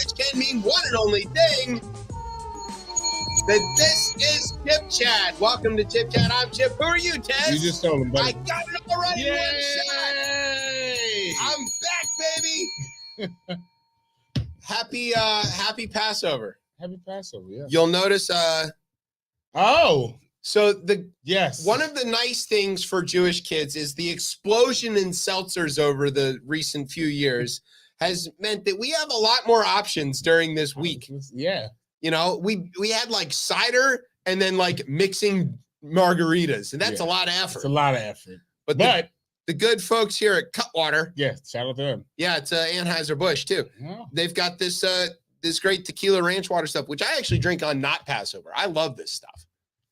which can mean one and only thing, that this is ChipChat. Welcome to ChipChat. I'm Chip. Who are you, Tez? You just told him, buddy. I got it already. Yay! I'm back, baby. Happy Passover. Happy Passover, yeah. You'll notice so one of the nice things for Jewish kids is the explosion in seltzers over the recent few years has meant that we have a lot more options during this week. Yeah. You know, we had like cider and then like mixing margaritas, and that's a lot of effort. It's a lot of effort. But the good folks here at Cutwater. Yeah, shout out to them. Yeah, it's Anheuser-Busch too. Yeah. They've got this great tequila ranch water stuff, which I actually drink on not Passover. I love this stuff.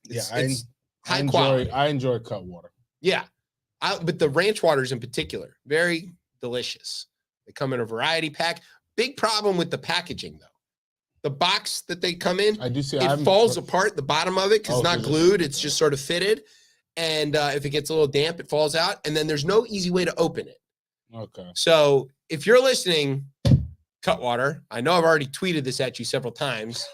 It's high quality. I enjoy Cutwater. Yeah. But the ranch waters in particular, very delicious. They come in a variety pack. Big problem with the packaging though. The box that they come in, I do see it falls apart, the bottom of it, because it's not glued. It's just sort of fitted. And if it gets a little damp, it falls out. And then there's no easy way to open it. Okay. So if you're listening, Cutwater, I know I've already tweeted this at you several times.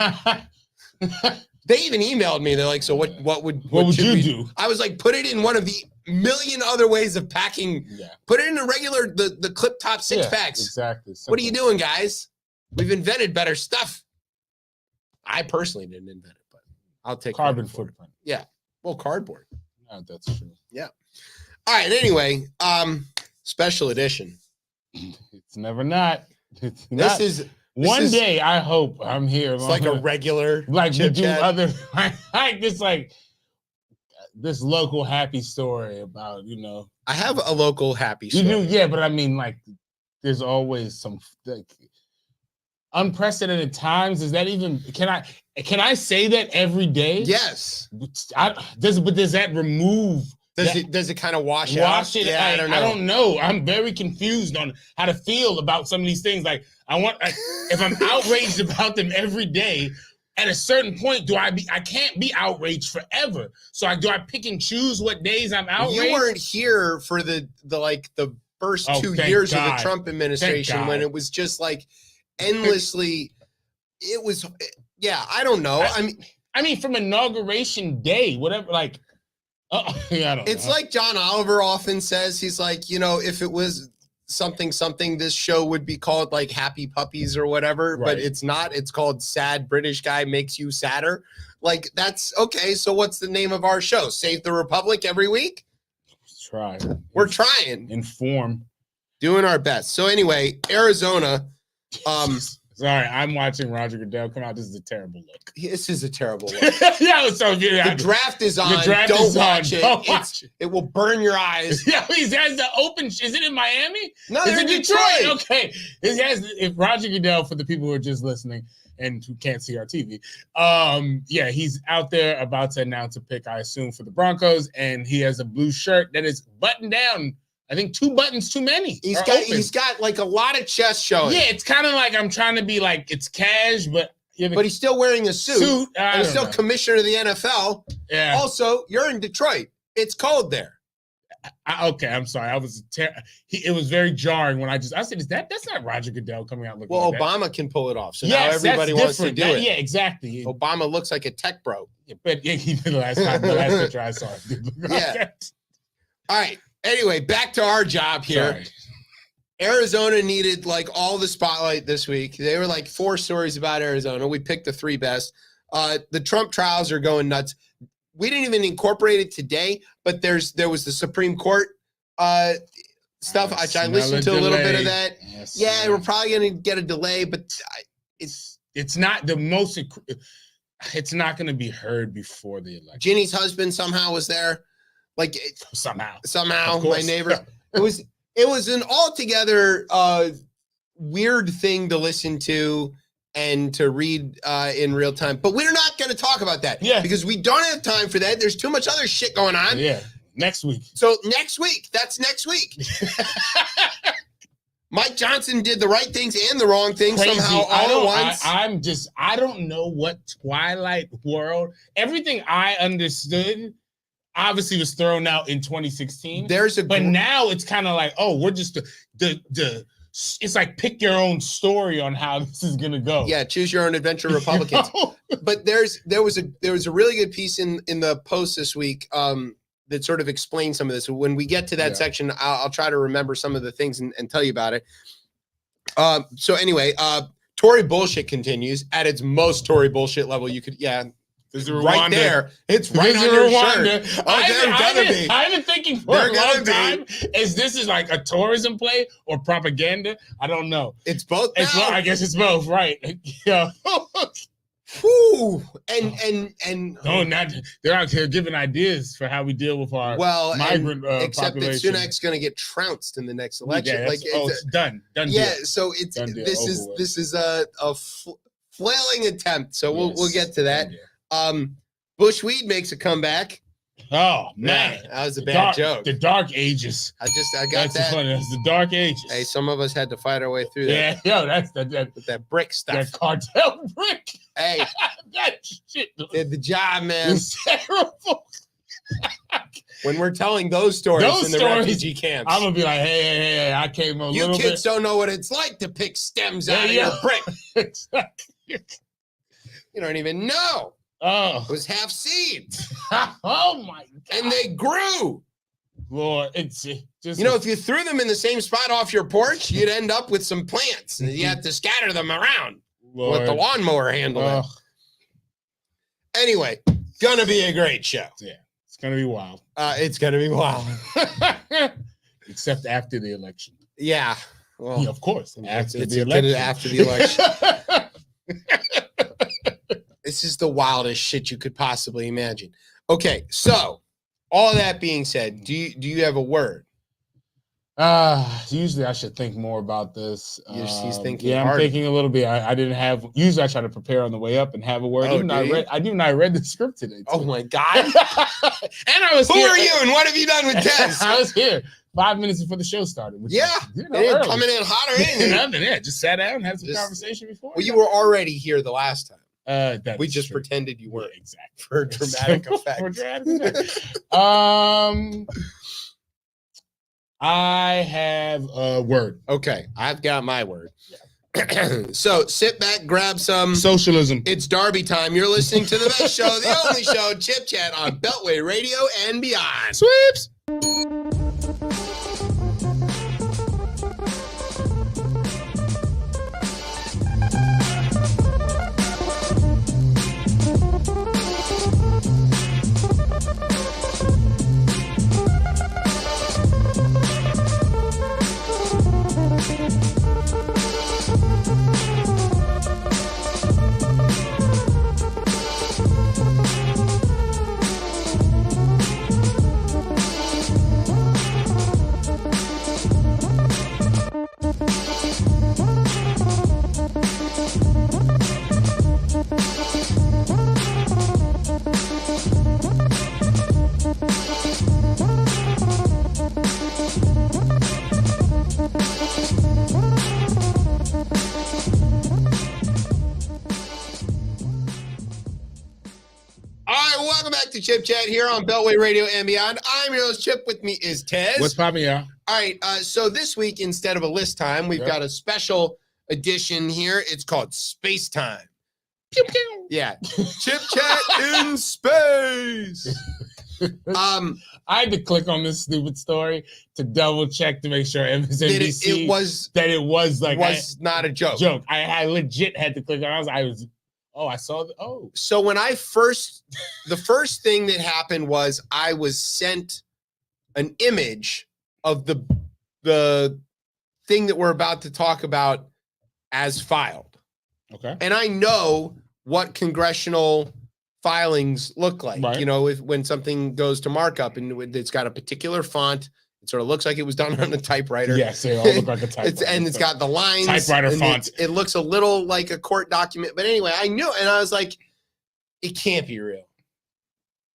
They even emailed me. They're like, so what would you do? I was like, put it in one of the million other ways of packing. Yeah. Put it in a regular, the clip top 6-packs. Exactly. Simple. What are you doing, guys? We've invented better stuff. I personally didn't invent it, but I'll take carbon footprint. Yeah. Well, cardboard. No, that's true. Yeah. All right. Anyway, special edition. It's never not. This is one day. I hope I'm here. It's like a regular, like we do other, like this local happy story about, you know. I have a local happy story. You do, yeah, but I mean, like, there's always some like unprecedented times. Is that even? Can I say that every day? Yes. Does that remove? Does it kind of wash out? Wash it? Yeah, I don't know. I'm very confused on how to feel about some of these things. Like if I'm outraged about them every day, at a certain point, I can't be outraged forever. So do I pick and choose what days I'm outraged? You weren't here for the first 2 years of the Trump administration when it was just like endlessly. It was, yeah. I don't know. I mean, from inauguration day, whatever, like. Yeah, I don't know. It's like John Oliver often says. He's like, you know, if it was something, this show would be called like Happy Puppies or whatever, right. But it's not. It's called Sad British Guy Makes You Sadder. Like, that's okay. So what's the name of our show? Save the Republic every week? We're trying. Inform. Doing our best. So anyway, Arizona. Sorry, I'm watching Roger Goodell come out. This is a terrible look. This is a terrible look. Yeah, so the draft is on. Don't watch it. It will burn your eyes. Yeah, he has the open. Is it in Miami? No, it's in Detroit. Okay, if Roger Goodell, for the people who are just listening and who can't see our TV, yeah, he's out there about to announce a pick, I assume, for the Broncos, and he has a blue shirt that is buttoned down. I think 2 buttons too many. He's got like a lot of chest showing. Yeah, it's kind of like I'm trying to be like it's cash, but he's still wearing a suit. And he's still commissioner of the NFL. Yeah. Also, you're in Detroit. It's cold there. Okay, I'm sorry. It was very jarring when I said, that's not Roger Goodell coming out looking like Obama that. Can pull it off. So now everybody wants to do it. Yeah, exactly. Obama looks like a tech bro. But the last picture I saw. Yeah. All right. Anyway, back to our job here. Sorry. Arizona needed like all the spotlight this week. They were like 4 stories about Arizona. We picked the 3 best. The Trump trials are going nuts. We didn't even incorporate it today, but there was the Supreme Court stuff. I listened to a little bit of that. Yes, yeah, we're probably going to get a delay, but it's not the most. It's not going to be heard before the election. Ginny's husband somehow was there. Like somehow my neighbor. It was an altogether weird thing to listen to and to read in real time. But we're not going to talk about that. Yeah. Because we don't have time for that. There's too much other shit going on. Yeah. Next week. So next week. That's next week. Mike Johnson did the right things and the wrong things somehow all at once. I don't know what Twilight world. Everything I understood obviously was thrown out in 2016. But now it's kind of like, oh, we're just the it's like pick your own story on how this is gonna go. Yeah, choose your own adventure, Republicans. But there was a really good piece in the Post this week that sort of explains some of this. When we get to that section, I'll try to remember some of the things and tell you about it. So anyway, Tory bullshit continues at its most Tory bullshit level. You could, right there. It's right on your shirt. I've been thinking for a long time, this is like a tourism play or propaganda? I don't know. It's both. I guess it's both, right? Yeah. Whew. And they're out here giving ideas for how we deal with our migrant except population. that Sunak's going to get trounced in the next election. Yeah, it's done. Yeah, so this is a flailing attempt. So we'll get to that. Bush weed makes a comeback. Oh man, that was a bad joke. The dark ages. I got that. Funny. That's the dark ages. Hey, some of us had to fight our way through that. Yeah, that's that brick stuff. That cartel brick. Hey, that shit did the job, man. It's terrible. When we're telling those stories in the refugee camps, I'm gonna be like, hey, I came a little bit. You kids don't know what it's like to pick stems out of your brick. Exactly. You don't even know. Oh, it was half seeds. Oh my God! And they grew. Lord, it's just if you threw them in the same spot off your porch, you'd end up with some plants, and you have to scatter them around. Let the lawnmower handle it. Anyway, gonna be a great show. Yeah, it's gonna be wild. It's gonna be wild. Except after the election. Yeah. Well, of course. After the election. This is the wildest shit you could possibly imagine. Okay, so all that being said, do you have a word? Usually I should think more about this. He's thinking. Yeah, I'm thinking a little bit. I didn't have. Usually I try to prepare on the way up and have a word. I read the script today. Too. Oh my God! And I was. Who are you? And what have you done with Tess? I was here 5 minutes before the show started. Coming in hotter in. Nothing. Yeah, just sat down and had some conversation before. Well, you were already here the last time. We just pretended you were. Yeah, exactly. For dramatic effect. For dramatic effect. I have a word. Okay, I've got my word. Yeah. So sit back, grab some socialism. It's Derby time. You're listening to the best show, the only show, Chip Chat on Beltway Radio and beyond. Sweeps. Chip Chat here on Beltway Radio and beyond. I'm your host, Chip. With me is Tez. What's poppin', y'all? All right. So this week, instead of a list time, we've got a special edition here. It's called Space Time. Pew, pew. Yeah. Chip Chat in space. I had to click on this stupid story to double check to make sure MSNBC it was not a joke. I legit had to click on. I saw the. Oh, so when the first thing that happened was I was sent an image of the thing that we're about to talk about as filed. Okay. And I know what congressional filings look like. Right. When something goes to markup and it's got a particular font. It sort of looks like it was done on a typewriter. Yes, they all look like a typewriter. It's got the lines. Typewriter font. It looks a little like a court document. But anyway, I knew, and I was like, it can't be real.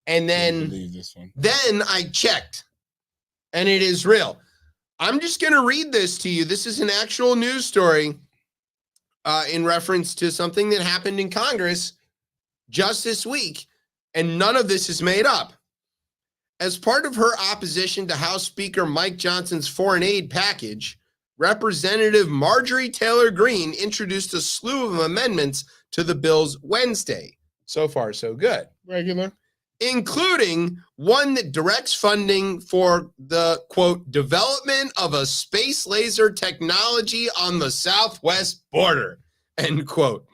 And then, then I checked, and it is real. I'm just going to read this to you. This is an actual news story in reference to something that happened in Congress just this week, and none of this is made up. As part of her opposition to House Speaker Mike Johnson's foreign aid package, Representative Marjorie Taylor Greene introduced a slew of amendments to the bills Wednesday. So far, so good. Regular. Including one that directs funding for the, quote, development of a space laser technology on the southwest border, end quote.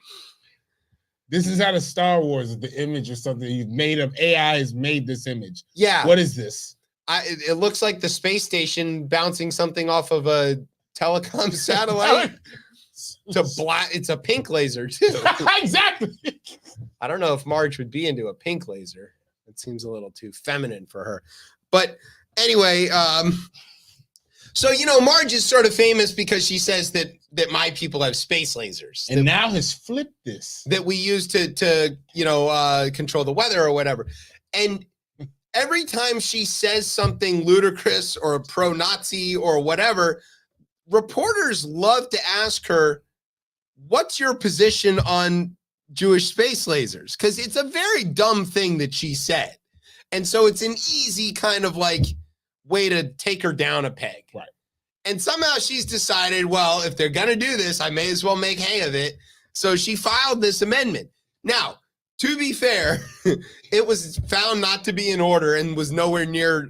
This is out of Star Wars, the image or something you've made up. AI has made this image. Yeah. What is this? It looks like the space station bouncing something off of a telecom satellite. It's a pink laser, too. Exactly. I don't know if Marge would be into a pink laser. It seems a little too feminine for her. But anyway, so, Marge is sort of famous because she says that my people have space lasers. And now has flipped this. That we use to control the weather or whatever. And every time she says something ludicrous or pro-Nazi or whatever, reporters love to ask her, what's your position on Jewish space lasers? Because it's a very dumb thing that she said. And so it's an easy kind of way to take her down a peg. Right. And somehow she's decided, well, if they're going to do this, I may as well make hay of it. So she filed this amendment. Now, to be fair, it was found not to be in order and was nowhere near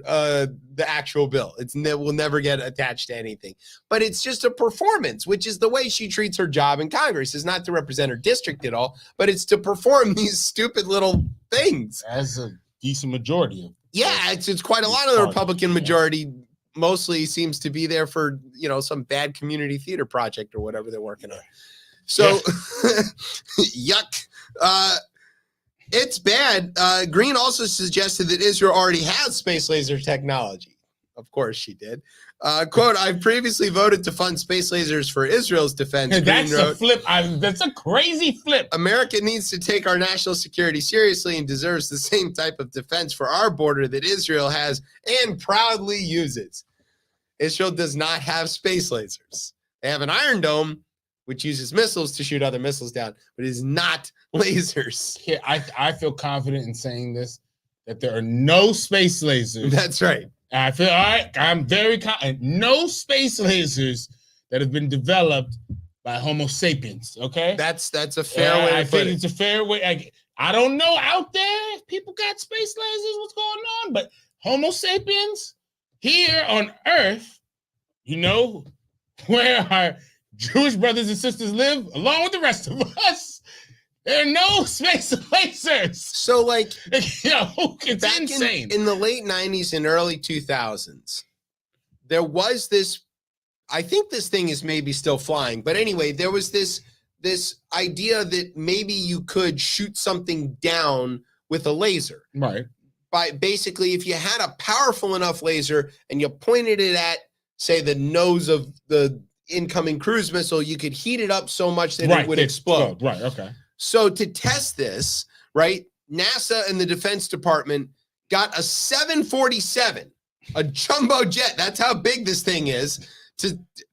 the actual bill. It will never get attached to anything. But it's just a performance, which is the way she treats her job in Congress, is not to represent her district at all, but it's to perform these stupid little things. As a decent majority of. Yeah, it's quite a lot of the Republican majority mostly seems to be there for, some bad community theater project or whatever they're working on. So, yuck. It's bad. Green also suggested that Israel already has space laser technology. Of course she did. Quote, I've previously voted to fund space lasers for Israel's defense. That's a flip. That's a crazy flip. America needs to take our national security seriously and deserves the same type of defense for our border that Israel has and proudly uses. Israel does not have space lasers. They have an Iron Dome, which uses missiles to shoot other missiles down, but it is not lasers. Yeah, I feel confident in saying this, that there are no space lasers. That's right. I feel all right. I'm very confident. No space lasers that have been developed by Homo sapiens. Okay, that's a fair way. I think it's a fair way. I don't know out there if people got space lasers. What's going on? But Homo sapiens here on Earth, where our Jewish brothers and sisters live, along with the rest of us, there are no space lasers. So, it's insane. In the late 90s and early 2000s, there was this, I think this thing is maybe still flying, but anyway, there was this idea that maybe you could shoot something down with a laser. Right. By basically, if you had a powerful enough laser and you pointed it at, say, the nose of the incoming cruise missile, you could heat it up so much that it would explode. Right, okay. So to test this, right, NASA and the Defense Department got a 747, a jumbo jet. That's how big this thing is.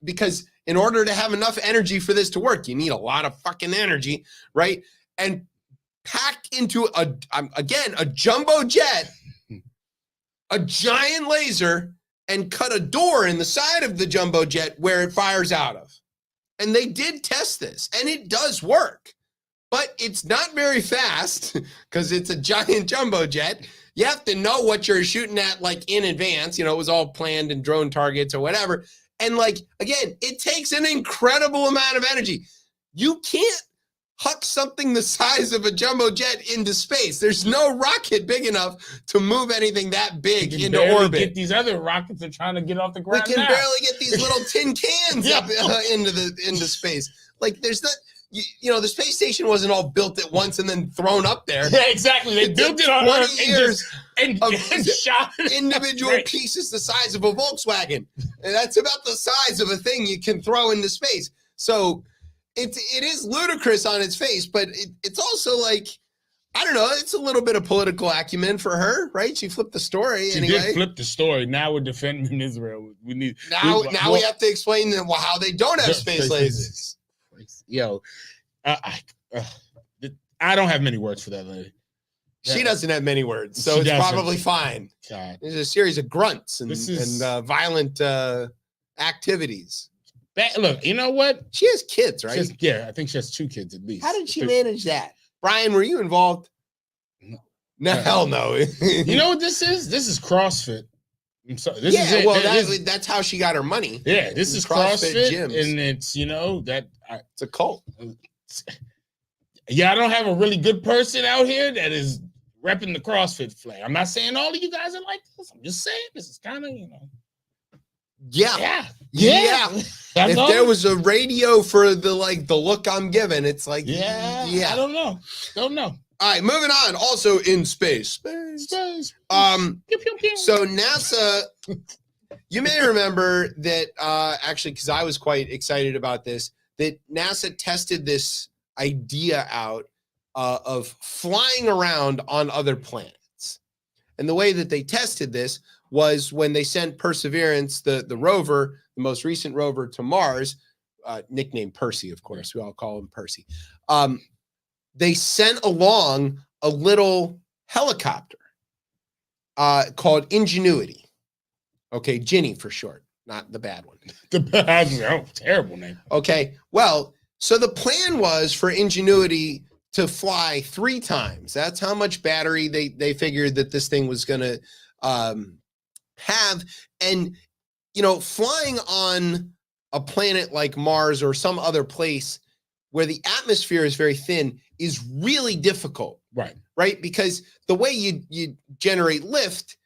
Because in order to have enough energy for this to work, you need a lot of fucking energy, right? And packed into a jumbo jet, a giant laser, and cut a door in the side of the jumbo jet where it fires out of. And they did test this, and it does work. But it's not very fast because it's a giant jumbo jet. You have to know what you're shooting at, in advance. It was all planned in drone targets or whatever. And, again, it takes an incredible amount of energy. You can't huck something the size of a jumbo jet into space. There's no rocket big enough to move anything that big into orbit. Get these other rockets that are trying to get off the ground. We can barely get these little tin cans up into space. There's not. The space station wasn't all built at once and then thrown up there. Yeah, exactly. They built it on 20 years and shot individual pieces the size of a Volkswagen. And that's about the size of a thing you can throw into space. So it is ludicrous on its face, but it's also I don't know, it's a little bit of political acumen for her, right? She flipped the story anyway. She did flip the story. Now we're defending Israel. We have to explain how they don't have space lasers. Yo, I don't have many words for that lady. She doesn't have many words, so it's probably fine. God. There's a series of grunts and violent activities. Look, you know what? She has kids, right? I think she has 2 kids at least. How did she manage that? Brian, were you involved? No, hell no. You know what this is? This is CrossFit. This is it. Well, that's how she got her money. Yeah, this is CrossFit gyms. And it's, it's a cult. Yeah, I don't have a really good person out here that is repping the CrossFit flag. I'm not saying all of you guys are like this. I'm just saying this is kind of, Yeah. If there was a radio for the look I'm giving, it's like, I don't know. All right, moving on. Also in space. Space. So NASA, you may remember that actually, because I was quite excited about this, that NASA tested this idea out of flying around on other planets. And the way that they tested this was when they sent Perseverance, the rover, the most recent rover to Mars, nicknamed Percy, of course. We all call him Percy. They sent along a little helicopter called Ingenuity. Okay, Ginny for short, not the bad one. The bad one, terrible name. Okay, well, so the plan was for Ingenuity to fly 3 times. That's how much battery they figured that this thing was going to have. And, flying on a planet like Mars or some other place where the atmosphere is very thin is really difficult. Right? Because the way you generate lift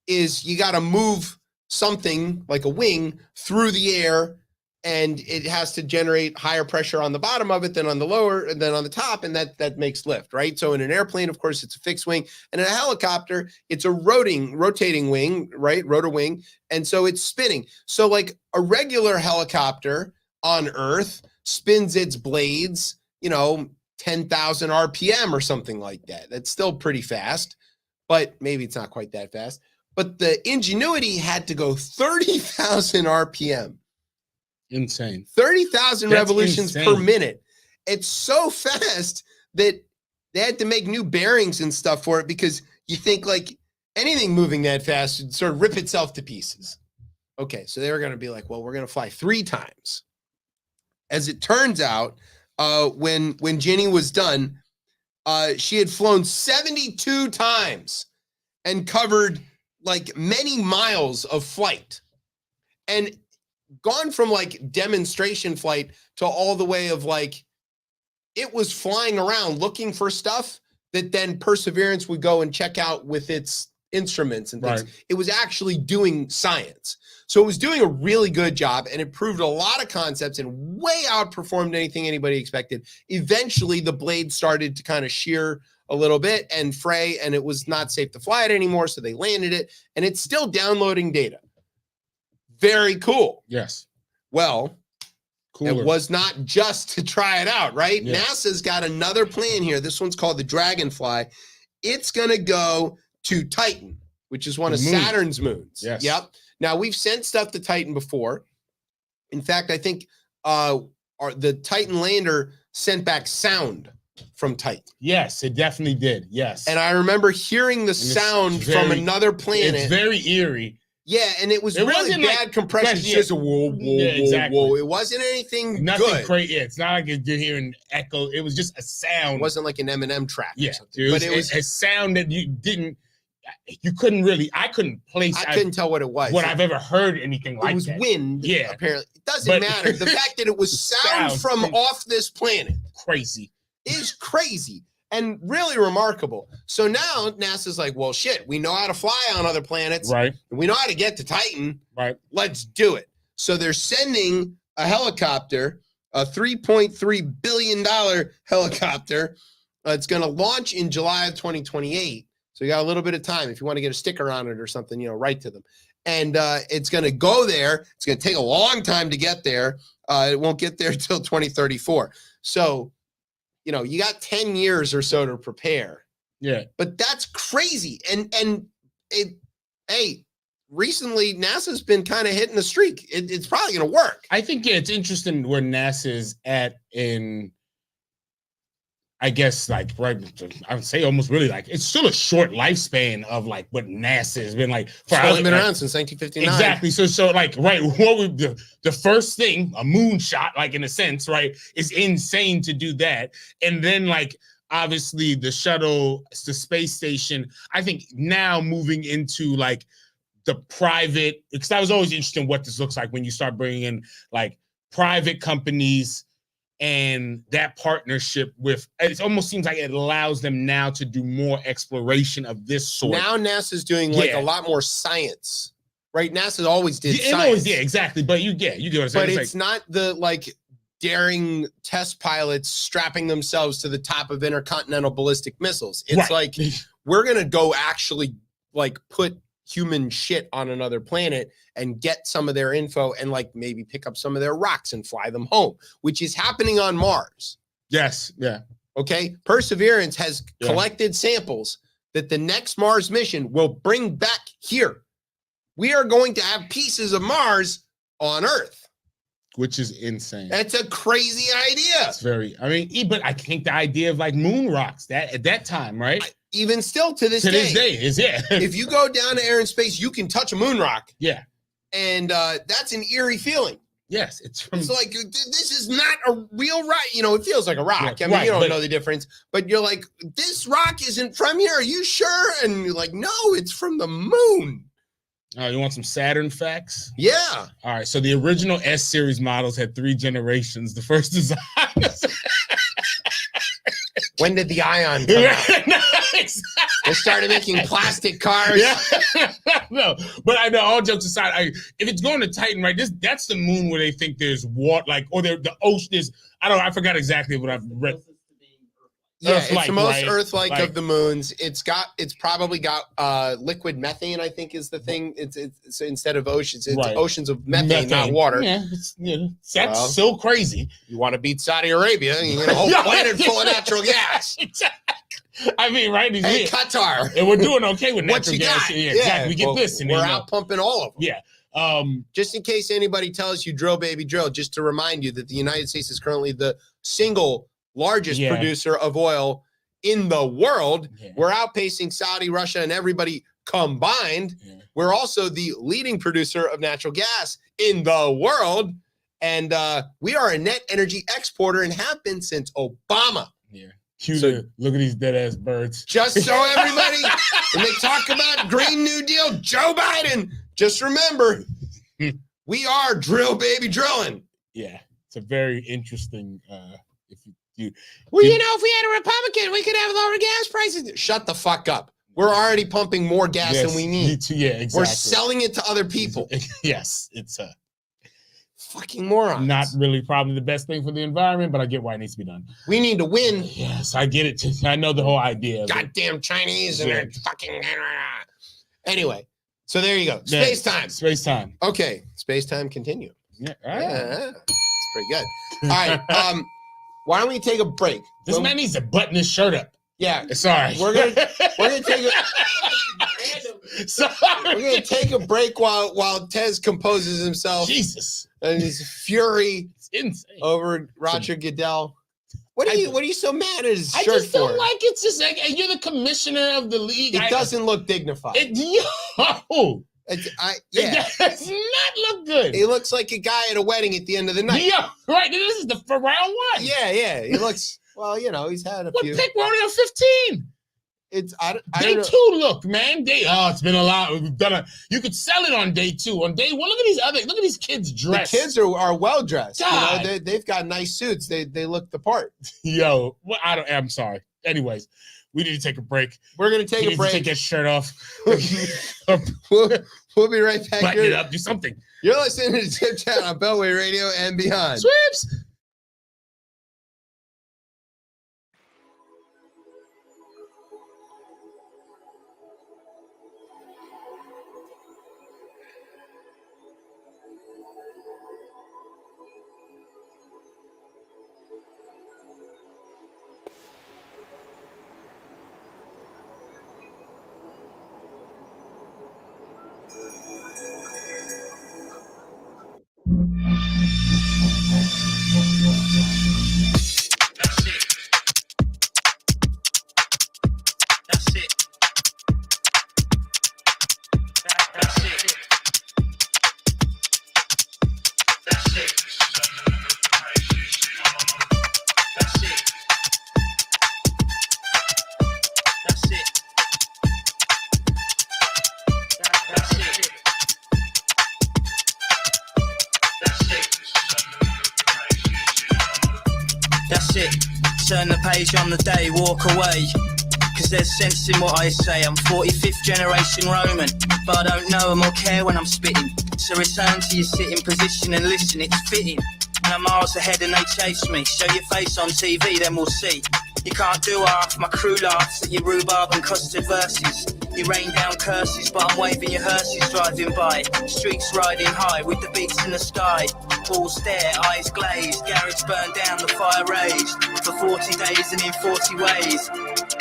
is you got to move something like a wing through the air, and it has to generate higher pressure on the bottom of it than on the lower and then on the top, and that makes lift, right? So in an airplane, of course, it's a fixed wing, and in a helicopter, it's a rotating wing, right? Rotor wing, and so it's spinning. So like a regular helicopter on Earth spins its blades, 10,000 RPM or something like that. That's still pretty fast, but maybe it's not quite that fast. But the Ingenuity had to go 30,000 RPM. Insane. 30,000 revolutions per minute. It's so fast that they had to make new bearings and stuff for it, because you think like anything moving that fast would sort of rip itself to pieces. Okay, so they were going to be like, well, we're going to fly 3 times. As it turns out, when Ginny was done, she had flown 72 times and covered like many miles of flight, and gone from like demonstration flight to all the way of like, it was flying around looking for stuff that then Perseverance would go and check out with its instruments and things. It was actually doing science. So it was doing a really good job, and it proved a lot of concepts and way outperformed anything anybody expected. Eventually, the blade started to kind of shear a little bit and fray, and it was not safe to fly it anymore, so they landed it, and it's still downloading data. Very cool. Yes. Well, It was not just to try it out, right? Yeah. NASA's got another plan here. This one's called the Dragonfly. It's going to go to Titan, which is one of Saturn's moons. Yes. Yep. Now, we've sent stuff to Titan before. In fact, I think the Titan lander sent back sound from Titan. Yes, it definitely did. Yes. And I remember hearing the sound from another planet. It's very eerie. Yeah, and it really bad compression. It's just a whoa, whoa. It wasn't anything good. Crazy. Yeah, it's not like you're hearing echo. It was just a sound. It wasn't like an Eminem track. Yeah, but it was a sound that you couldn't really. I couldn't place. I couldn't tell what it was. I've ever heard anything like that. It was wind. Yeah, apparently it doesn't matter. The fact that it was sound from off this planet, crazy, is crazy. And really remarkable. So now NASA's like, well, shit, we know how to fly on other planets. Right. And we know how to get to Titan. Right. Let's do it. So they're sending a helicopter, a $3.3 billion helicopter. It's going to launch in July of 2028. So you got a little bit of time. If you want to get a sticker on it or something, write to them. And it's going to go there. It's going to take a long time to get there. It won't get there until 2034. So you got 10 years or so to prepare. Yeah. But that's crazy. And recently NASA's been kind of hitting the streak. It's probably going to work. I think it's interesting where NASA's at in I guess like right, I would say almost really like it's still a short lifespan of like what NASA has been like for us, been around since 1959. Exactly. So like right, what we the first thing, a moonshot, like in a sense, right, is insane to do that, and then like obviously the shuttle, the space station. I think now moving into like the private, because I was always interested in what this looks like when you start bringing in like private companies and that partnership with, it almost seems like it allows them now to do more exploration of this sort. Now NASA's doing like a lot more science, right? NASA always did science. Exactly. But you get what I'm saying. But it's not the like daring test pilots strapping themselves to the top of intercontinental ballistic missiles. It's like, we're going to go actually like put human shit on another planet and get some of their info and like maybe pick up some of their rocks and fly them home, which is happening on Mars. Yes. Yeah. Okay. Perseverance has collected samples that the next Mars mission will bring back here. We are going to have pieces of Mars on Earth. Which is insane. That's a crazy idea. It's very, I mean, but I think the idea of like moon rocks that at that time, right? Even still to this day. Is if you go down to air and space, you can touch a moon rock. Yeah. And that's an eerie feeling. Yes. It's like, this is not a real rock. You know, it feels like a rock. I mean, you don't know the difference, but you're like, this rock isn't from here. Are you sure? And you're like, no, it's from the moon. Oh, you want some Saturn facts? Yeah. All right. So the original S series models had 3 generations. The first design. When did the Ion come out? They started making plastic cars. Yeah. No, but I know, all jokes aside, if it's going to Titan, right? That's the moon where they think there's water, like, or the ocean is. I forgot exactly what I've read. Yeah, it's the most Earth-like of the moons. It's probably got liquid methane, I think is the thing. It's instead of oceans, it's oceans of methane, not water. Yeah, that's so crazy. You want to beat Saudi Arabia, you get a whole planet full of natural gas. I mean, right? Hey, Qatar. And we're doing okay with natural gas. Yeah, exactly. We get this. And we're out pumping all of them. Yeah. Just in case anybody tells you drill, baby, drill, just to remind you that the United States is currently the single largest producer of oil in the world. We're outpacing Saudi, Russia, and everybody combined. We're also the leading producer of natural gas in the world. And we are a net energy exporter and have been since Obama. Yeah. So, look at these dead ass birds. Just so everybody, when they talk about Green New Deal, Joe Biden, just remember, we are drill, baby, drilling. Yeah. It's a very interesting, you know, if we had a Republican, we could have lower gas prices. Shut the fuck up. We're already pumping more gas than we need. Yeah, exactly. We're selling it to other people. Yes, it's a fucking morons. Not really probably the best thing for the environment, but I get why it needs to be done. We need to win. Yes, I get it. I know the whole idea. Goddamn Chinese and their fucking. Anyway, so there you go. Space time. Space time. Okay, space time. Continue. Yeah, it's pretty good. All right. Why don't we take a break? This man needs to button his shirt up. Yeah, sorry. We're gonna take take a break while Tez composes himself. Jesus, and his fury insane over Roger Goodell. What are you so mad at his shirt for? I just don't like it's just like you're the commissioner of the league. It doesn't look dignified. It does not look good. He looks like a guy at a wedding at the end of the night. Yeah, right. This is for round 1. Yeah. He looks he's had a few. What pick rodeo 15? It's I day don't 2. Look, man. It's been a lot. We've done you could sell it on day 2. On day 1, look at these kids dressed. The kids are well dressed. God. You know, they've got nice suits. They look the part. Yo, I'm sorry. Anyways, we need to take a break. We're gonna take a break. Take that shirt off. We'll be right back. Button it up. Do something. You're listening to ChipChat on Beltway Radio and beyond. Swips. sit, turn the page on the day, walk away. Cause there's sense in what I say. I'm 45th generation Roman, but I don't know them or care when I'm spitting. So return to your sitting position and listen, it's fitting. And I'm miles ahead and they chase me. Show your face on TV, then we'll see. You can't do half, my crew laughs at your rhubarb and custard verses. You rain down curses, but I'm waving your hearses driving by. Streets riding high with the beats in the sky. Balls stare, eyes glazed, garage burned down, the fire raised. For 40 days and in 40 ways.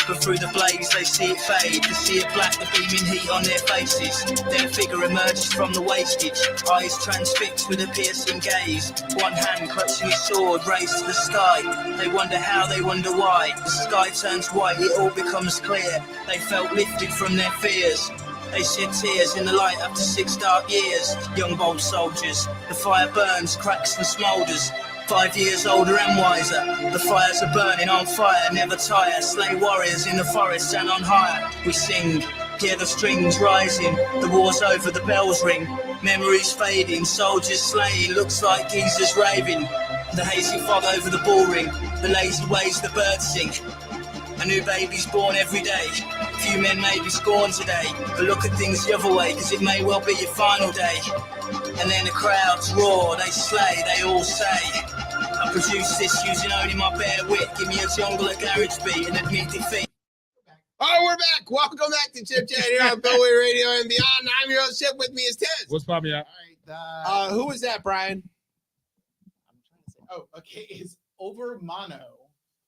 But through the blaze they see it fade. To see it black, the beaming heat on their faces. Then a figure emerges from the wastage. Eyes transfixed with a piercing gaze. One hand clutching his sword, raised to the sky. They wonder how, they wonder why. The sky turns white, it all becomes clear. They felt lifted from their fears. They shed tears in the light after 6 dark years. Young bold soldiers, the fire burns, cracks and smoulders. 5 years older and wiser. The fires are burning on fire, never tire. Slay warriors in the forest and on higher. We sing, hear the strings rising. The war's over, the bells ring. Memories fading, soldiers slain. Looks like geezers raving. The hazy fog over the bull ring. The lazy ways the birds sing. A new baby's born every day. Few men may be scorned today, but look at things the other way, cause it may well be your final day. And then the crowds roar, they slay, they all say, I produce this using only my bare wit. Give me a jungle, a garage beat, and admit defeat. All right, we're back. Welcome back to ChipChat here on Bellway Radio and beyond. I'm your host, Chip. With me is Tez. What's poppin', y'all? All right. Who was that, Brian? I'm trying to say. Oh, okay. It's Over Mono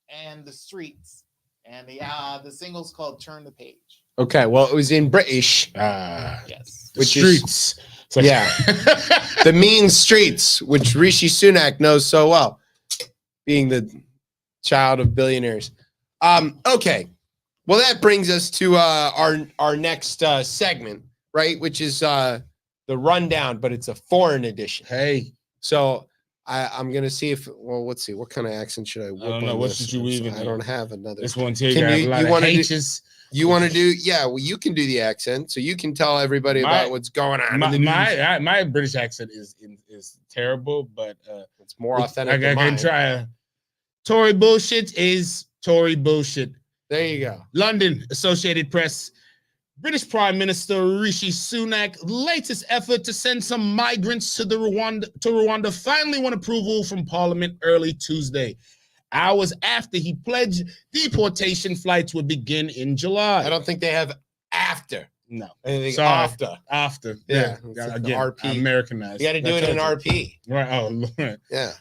and the Streets, and the single's called "Turn the Page." Okay, well, it was in British. Yes. Which Streets. Is, yeah. The mean streets, which Rishi Sunak knows so well, being the child of billionaires. Okay. Well, that brings us to our next segment, right? Which is the rundown, but it's a foreign edition. Hey. So I'm gonna see if let's see, what kind of accent should I whip? I don't know. on What this? should you weave in I there? don't have another. This one's here. Can You wanna do- H's. You want to do? Yeah, well, you can do the accent, so you can tell everybody about what's going on. My British accent is terrible, but it's more authentic. I than can mine. try. Tory bullshit is Tory bullshit. There you go. London, Associated Press. British Prime Minister Rishi Sunak latest effort to send some migrants to Rwanda finally won approval from Parliament early Tuesday, hours after he pledged deportation flights would begin in July. I don't think they have after. No, Anything sorry. after. Yeah, Again, RP. Americanized. You got to do it in RP. Right. Oh, right. Yeah.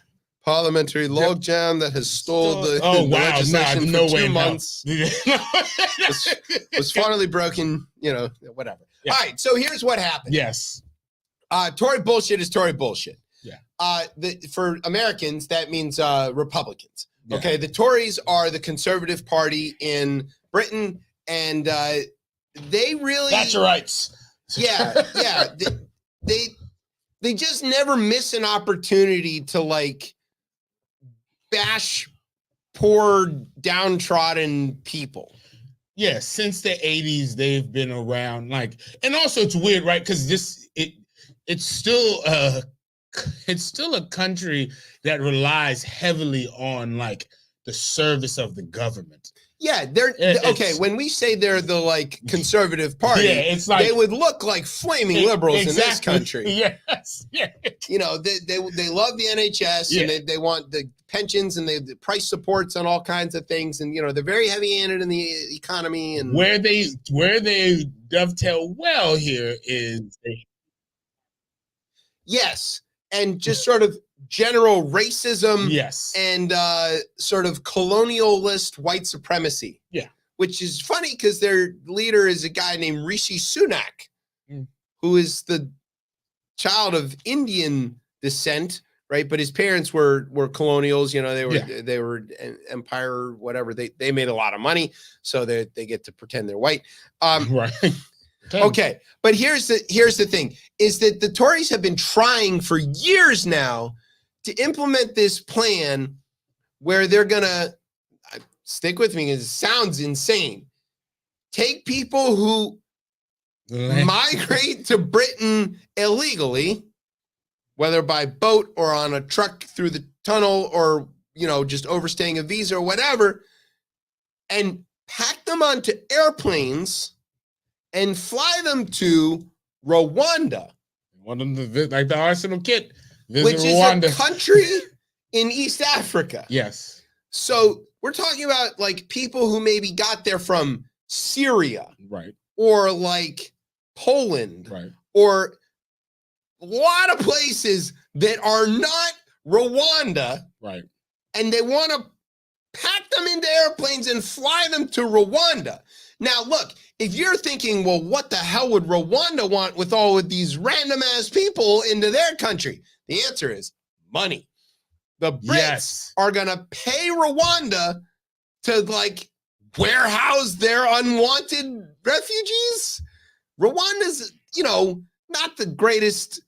Parliamentary logjam that has stalled the, oh the wow, legislation no for way 2 months. was finally broken, whatever. Yeah. All right, so here's what happened. Yes. Tory bullshit is Tory bullshit. Yeah. For Americans, that means Republicans. Yeah. Okay, the Tories are the conservative party in Britain, and they really That's your rights. Yeah. They just never miss an opportunity to like bash poor downtrodden people. Yeah, since the 80s they've been around, and also it's weird, right? Because it's still a country that relies heavily on the service of the government. Yeah, okay. When we say they're the conservative party, yeah, it's like they would look like flaming liberals in this country. Yes, yeah. They love the NHS and they want the pensions and the price supports on all kinds of things, and they're very heavy-handed in the economy. And where they dovetail well here is yes, and just sort of general racism. Yes, and sort of colonialist white supremacy. Yeah, which is funny because their leader is a guy named Rishi Sunak, who is the child of Indian descent, right? But his parents were colonials. They were empire or whatever. They made a lot of money, so they get to pretend they're white. Right. Okay, but here's the thing: is that the Tories have been trying for years now to implement this plan where they're gonna stick with me because it sounds insane. Take people who migrate to Britain illegally, whether by boat or on a truck through the tunnel or just overstaying a visa or whatever, and pack them onto airplanes and fly them to Rwanda. Want them to visit, like the Arsenal kit, which Rwanda. is a country in East Africa. Yes. So we're talking about like people who maybe got there from Syria. Right. Or like Poland. Right. Or a lot of places that are not Rwanda. Right. And they want to pack them into airplanes and fly them to Rwanda. Now, look, if you're thinking, well, what the hell would Rwanda want with all of these random ass people into their country? The answer is money. The Brits are going to pay Rwanda to like warehouse their unwanted refugees. Rwanda's, not the greatest.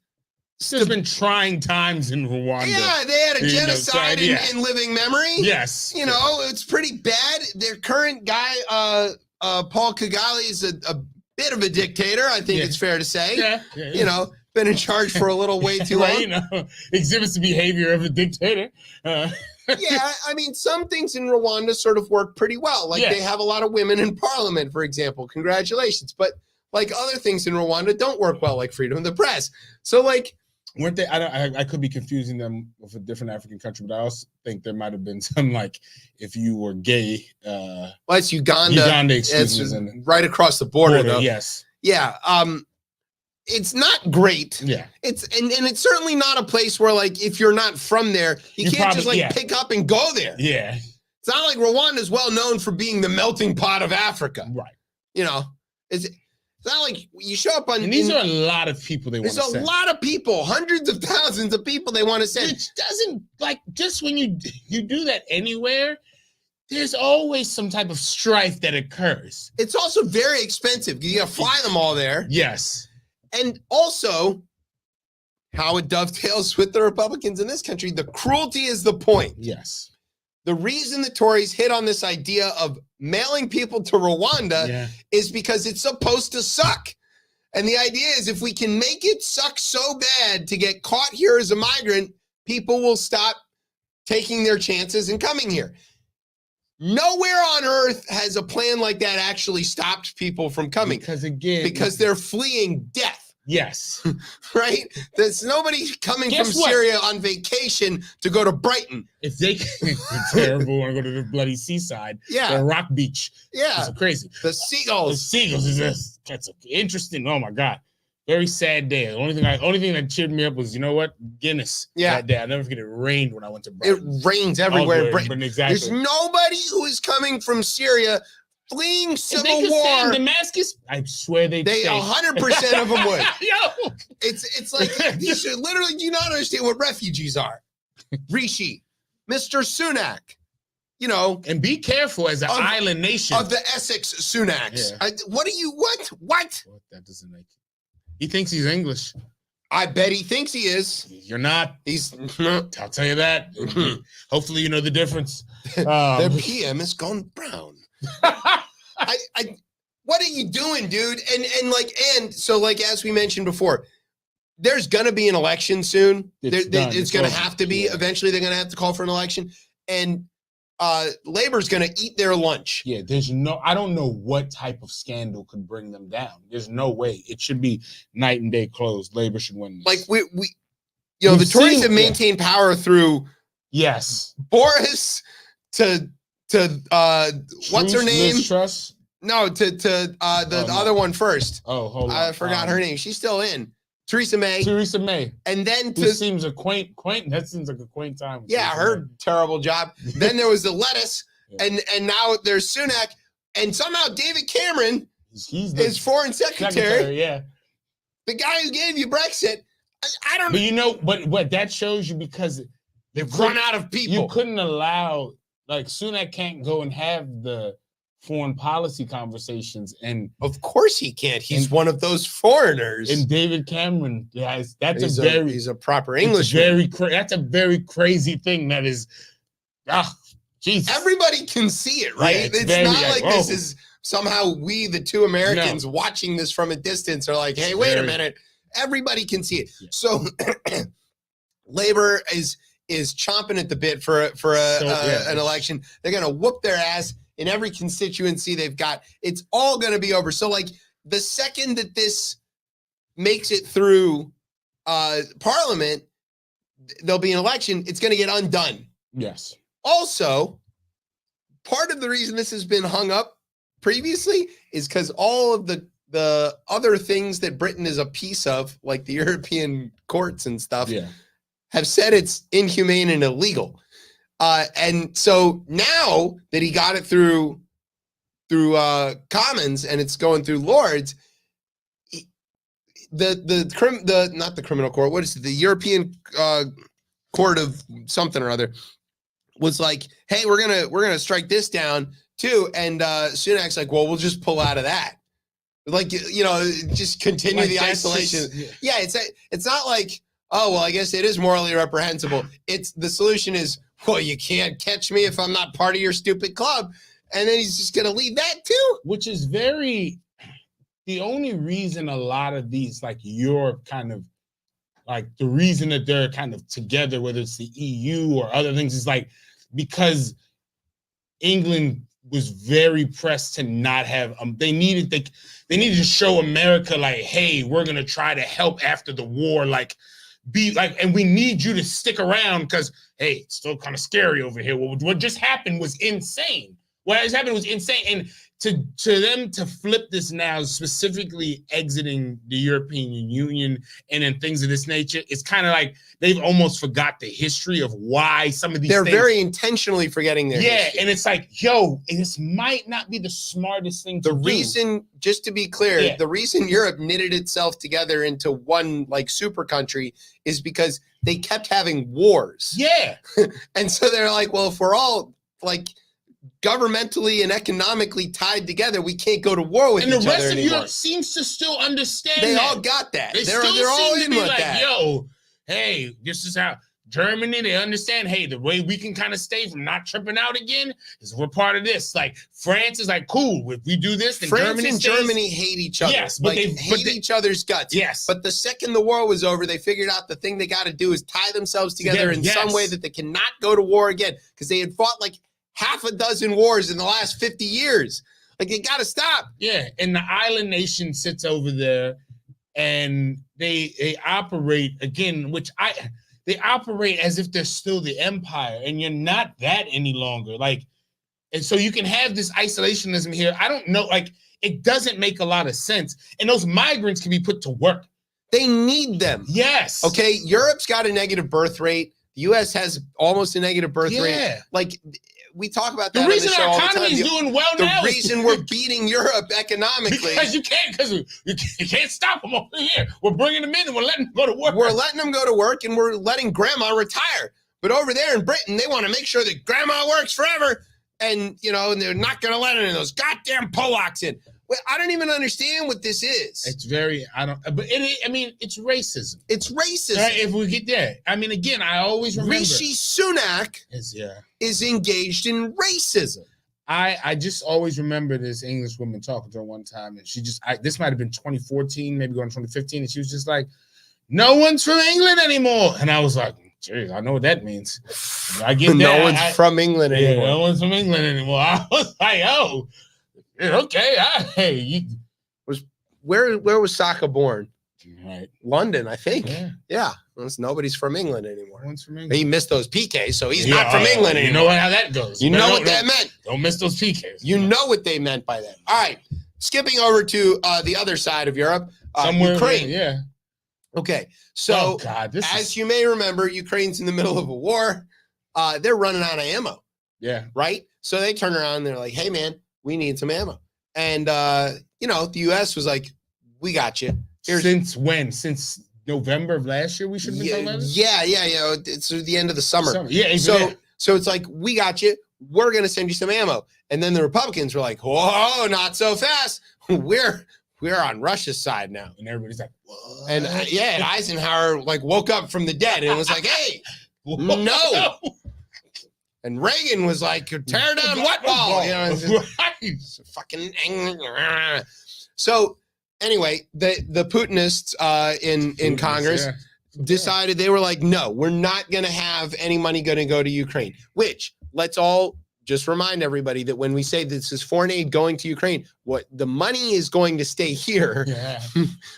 There's been trying times in Rwanda. Yeah, they had a genocide in living memory. Yes. It's pretty bad. Their current guy, Paul Kagame, is a bit of a dictator, I think it's fair to say. Yeah. Been in charge for a little way too long. Exhibits the behavior of a dictator. Yeah, I mean, some things in Rwanda sort of work pretty well. Like they have a lot of women in parliament, for example. Congratulations. But like other things in Rwanda don't work well, like freedom of the press. So like, weren't they? I could be confusing them with a different African country, but I also think there might have been some like if you were gay. Well, it's Uganda. Uganda, it's right across the border, though. Yes. Yeah. It's not great. Yeah. It's and it's certainly not a place where like if you're not from there, you can't just like pick up and go there. Yeah. It's not like Rwanda is well known for being the melting pot of Africa. Right. It's not like you show up on. And these are a lot of people they want to send. There's a lot of people, hundreds of thousands of people they want to send. Which doesn't like just when you do that anywhere, there's always some type of strife that occurs. It's also very expensive. You got to fly them all there. Yes. And also, how it dovetails with the Republicans in this country, the cruelty is the point. Yes. The reason the Tories hit on this idea of mailing people to Rwanda is because it's supposed to suck. And the idea is if we can make it suck so bad to get caught here as a migrant, people will stop taking their chances and coming here. Nowhere on earth has a plan like that actually stopped people from coming. Because they're fleeing death. Yes. Right? There's nobody coming from Syria on vacation to go to Brighton. If they terrible want to go to the bloody seaside. Yeah. The Rock Beach. Yeah. It's crazy. The seagulls. The seagulls is that's interesting. Oh my God. Very sad day. The only thing that cheered me up was, Guinness. Yeah. That day. I'll never forget it rained when I went to Brighton. It rains everywhere in Britain. Exactly. There's nobody who is coming from Syria fleeing civil if they could war. Stay in Damascus, I swear they 100% of them would. Yo. It's like these are literally, do you not understand what refugees are? Rishi, Mr. Sunak, and be careful as an island nation of the Essex Sunaks. Yeah. What? That doesn't make it. He thinks he's English. I bet he thinks he is. You're not. He's. I'll tell you that. Hopefully, you know the difference. Their PM has gone brown. What are you doing, dude? And so as we mentioned before, there's gonna be an election soon. It's gonna have to be. Eventually, they're gonna have to call for an election, and Labor's gonna eat their lunch. Yeah, I don't know what type of scandal could bring them down. There's no way. It should be night and day closed. Labor should win this. Like the Tories have maintained power through Boris to what's her name? Liz Truss? No, to the other one first. Oh, hold on. I forgot her name. She's still in. Theresa May. And then this seems a quaint. That seems like a quaint time. Yeah, her terrible job. Then there was the lettuce, and now there's Sunak, and somehow David Cameron is foreign secretary. Yeah, the guy who gave you Brexit. I don't. But what that shows you because they've run out of people. You couldn't allow Sunak can't go and have the foreign policy conversations, and of course he can't. He's one of those foreigners. And David Cameron he's a proper Englishman. That's a very crazy thing. That is, Jesus. Everybody can see it, right? Yeah, it's not like this is somehow we, the two Americans watching this from a distance, are like, hey, wait a minute. Everybody can see it. Yeah. So Labor is is chomping at the bit for an election. They're going to whoop their ass in every constituency they've got. It's all going to be over. So, like, the second that this makes it through Parliament, there'll be an election. It's going to get undone. Yes. Also, part of the reason this has been hung up previously is because all of the other things that Britain is a piece of, like the European courts and stuff, have said it's inhumane and illegal. And so now that he got it through Commons and it's going through Lords, not the criminal court, what is it? The European court of something or other was like, hey, we're gonna strike this down too. And Sunak's like, well, we'll just pull out of that. Like, you know, just continue like the isolation. Yeah, it's not like, oh, well, I guess it is morally reprehensible. It's the solution is, well, you can't catch me if I'm not part of your stupid club. And then he's just gonna leave that too. Which is the only reason a lot of these, like Europe kind of, like the reason that they're kind of together, whether it's the EU or other things, is like because England was very pressed to not have they needed to show America like, hey, we're gonna try to help after the war, like be like, and we need you to stick around because hey, it's still kind of scary over here. What just happened was insane. What has happened was insane, and to them to flip this now, specifically exiting the European Union and then things of this nature, it's kind of like they've almost forgot the history of why some of these they're things, very intentionally forgetting their history. And it's like, yo, this might not be the smartest thing to do. The reason, just to be clear, the reason Europe knitted itself together into one like super country is because they kept having wars. Yeah. And so they're like, well, if we're all like governmentally and economically tied together, we can't go to war with each other anymore. And the rest of Europe seems to still understand they that. all got that. They're all in with like, that. Yo, hey, this is how Germany, they understand, hey, the way we can kind of stay from not tripping out again is we're part of this. Like France is like, cool, if we do this, then France and Germany hate each other. Yes, but like, they hate each other's guts. Yes. But the second the war was over, they figured out the thing they got to do is tie themselves together in some way that they cannot go to war again, because they had fought like half a dozen wars in the last 50 years. Like, they got to stop. Yeah, and the island nation sits over there, and they operate, again, they operate as if they're still the empire, and you're not that any longer. Like, and so you can have this isolationism here. I don't know, like, it doesn't make a lot of sense. And those migrants can be put to work. They need them. Yes. Okay, Europe's got a negative birth rate. The U.S. has almost a negative birth rate. Like, we talk about that. The reason our economy is doing well now. The reason we're beating Europe economically. Because you can't stop them over here. We're bringing them in and we're letting them go to work. We're letting them go to work and we're letting grandma retire. But over there in Britain, they want to make sure that grandma works forever. And, you know, and they're not going to let any of those goddamn Polacks in. Well, I don't even understand what this is. It's very, it's racism. It's racism. Right, if we get there. I mean, again, I always remember. Rishi Sunak is engaged in racism. I just always remember this English woman talking to her one time, and she just, this might have been 2014, maybe going 2015, and she was just like, no one's from England anymore. And I was like, geez, I know what that means. I get that. No one's from England anymore. No one's from England anymore. I was like, oh. Okay, hey, where was Saka born? Right, London, I think. Yeah. Nobody's from England anymore. He missed those PKs, so he's not from England anymore. You know how that goes. You know what that meant. Don't miss those PKs. You know what they meant by that. All right, skipping over to the other side of Europe, Ukraine. Yeah. Okay, so as you may remember, Ukraine's in the middle of a war. They're running out of ammo. Yeah. Right. So they turn around and they're like, "Hey, man, we need some ammo." And, the U.S. was like, we got you. Since when? Since November of last year, we should have been talking about this? Yeah. It's the end of the summer. Yeah. So it's like, we got you. We're going to send you some ammo. And then the Republicans were like, whoa, not so fast. We're on Russia's side now. And everybody's like, what? And and Eisenhower like woke up from the dead and was like, hey, no. And Reagan was like, tear down what wall? You know, it's fucking angry. So anyway, the Putinists in Congress decided they were like, no, we're not going to have any money going to go to Ukraine, which let's all just remind everybody that when we say this is foreign aid going to Ukraine, what the money is going to stay here. Yeah.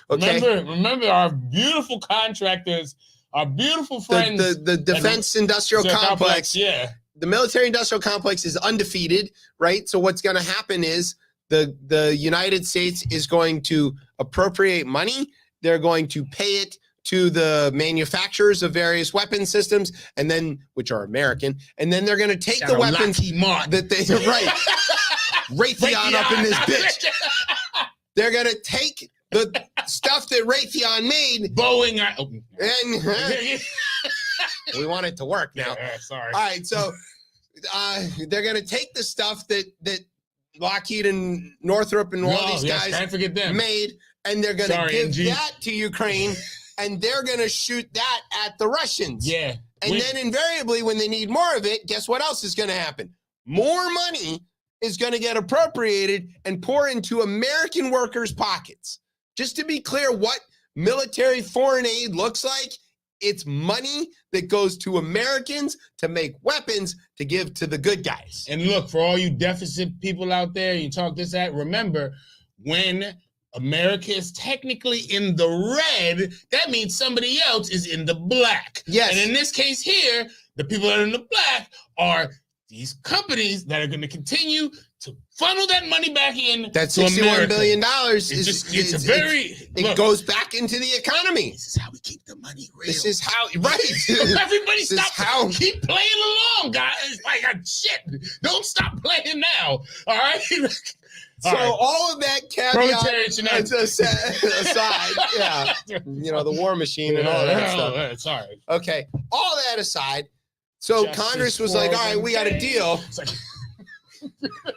Okay. Remember our beautiful contractors, our beautiful friends. The defense industrial complex. Yeah. The military industrial complex is undefeated, right? So what's going to happen is the United States is going to appropriate money. They're going to pay it to the manufacturers of various weapon systems, and then which are American, and then they're going to take the weapons that they right. Raytheon up in this bitch. They're going to take the stuff that Raytheon made, Boeing, and we want it to work now. Sorry. All right, so they're going to take the stuff that Lockheed and Northrop and all these guys can't forget them. made, and they're going to give that to Ukraine, and they're going to shoot that at the Russians. Yeah. And then invariably, when they need more of it, guess what else is going to happen? More money is going to get appropriated and pour into American workers' pockets. Just to be clear, what military foreign aid looks like, it's money that goes to Americans to make weapons to give to the good guys. And look, for all you deficit people out there, you talk this at, remember, when America is technically in the red, that means somebody else is in the black. Yes. And in this case here, the people that are in the black are these companies that are going to continue to funnel that money back in. That $61 billion it goes back into the economy. This is how we keep the money real. This is how, right? Everybody keep playing along, guys. Like, shit, don't stop playing now. All right? So all of that caveat aside, yeah, you know, the war machine and all that stuff. Sorry. Okay, all that aside, so Justice Congress was like, all right, we got a deal.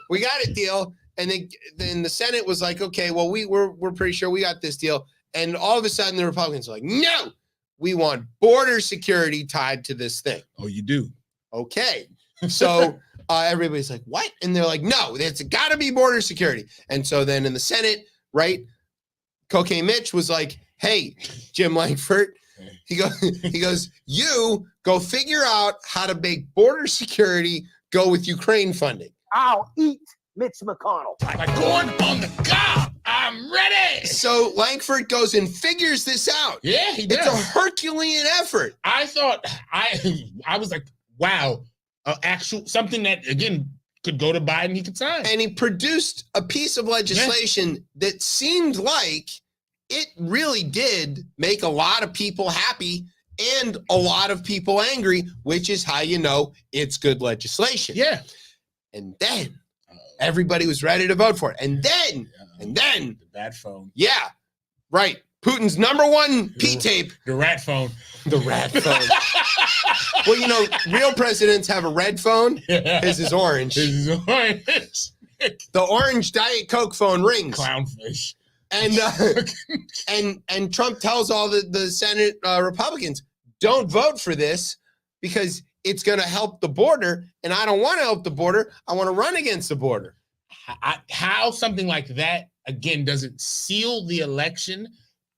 We got a deal, and then the Senate was like, okay, well, we're pretty sure we got this deal, and all of a sudden the Republicans are like, no, we want border security tied to this thing. Oh, you do? Okay, so. Everybody's like, what? And they're like, no, it's got to be border security. And so then in the Senate, right, Cocaine Mitch was like, hey, Jim Langford, he goes, you go figure out how to make border security go with Ukraine funding. I'll eat Mitch McConnell. Like going on the cob. I'm ready. So Langford goes and figures this out. Yeah, he does. It's a Herculean effort. I thought, I was like, wow. Actual something that again could go to Biden, he could sign. And he produced a piece of legislation that seemed like it really did make a lot of people happy and a lot of people angry, which is how you know it's good legislation. Yeah. And then everybody was ready to vote for it. And then the bad phone. Yeah. Right. Putin's number one P-tape. The rat phone. The rat phone. Well, you know, real presidents have a red phone. His is orange. His is orange. The orange Diet Coke phone rings. Clownfish. And Trump tells all the Senate Republicans, don't vote for this because it's going to help the border. And I don't want to help the border. I want to run against the border. How something like that, again, doesn't seal the election,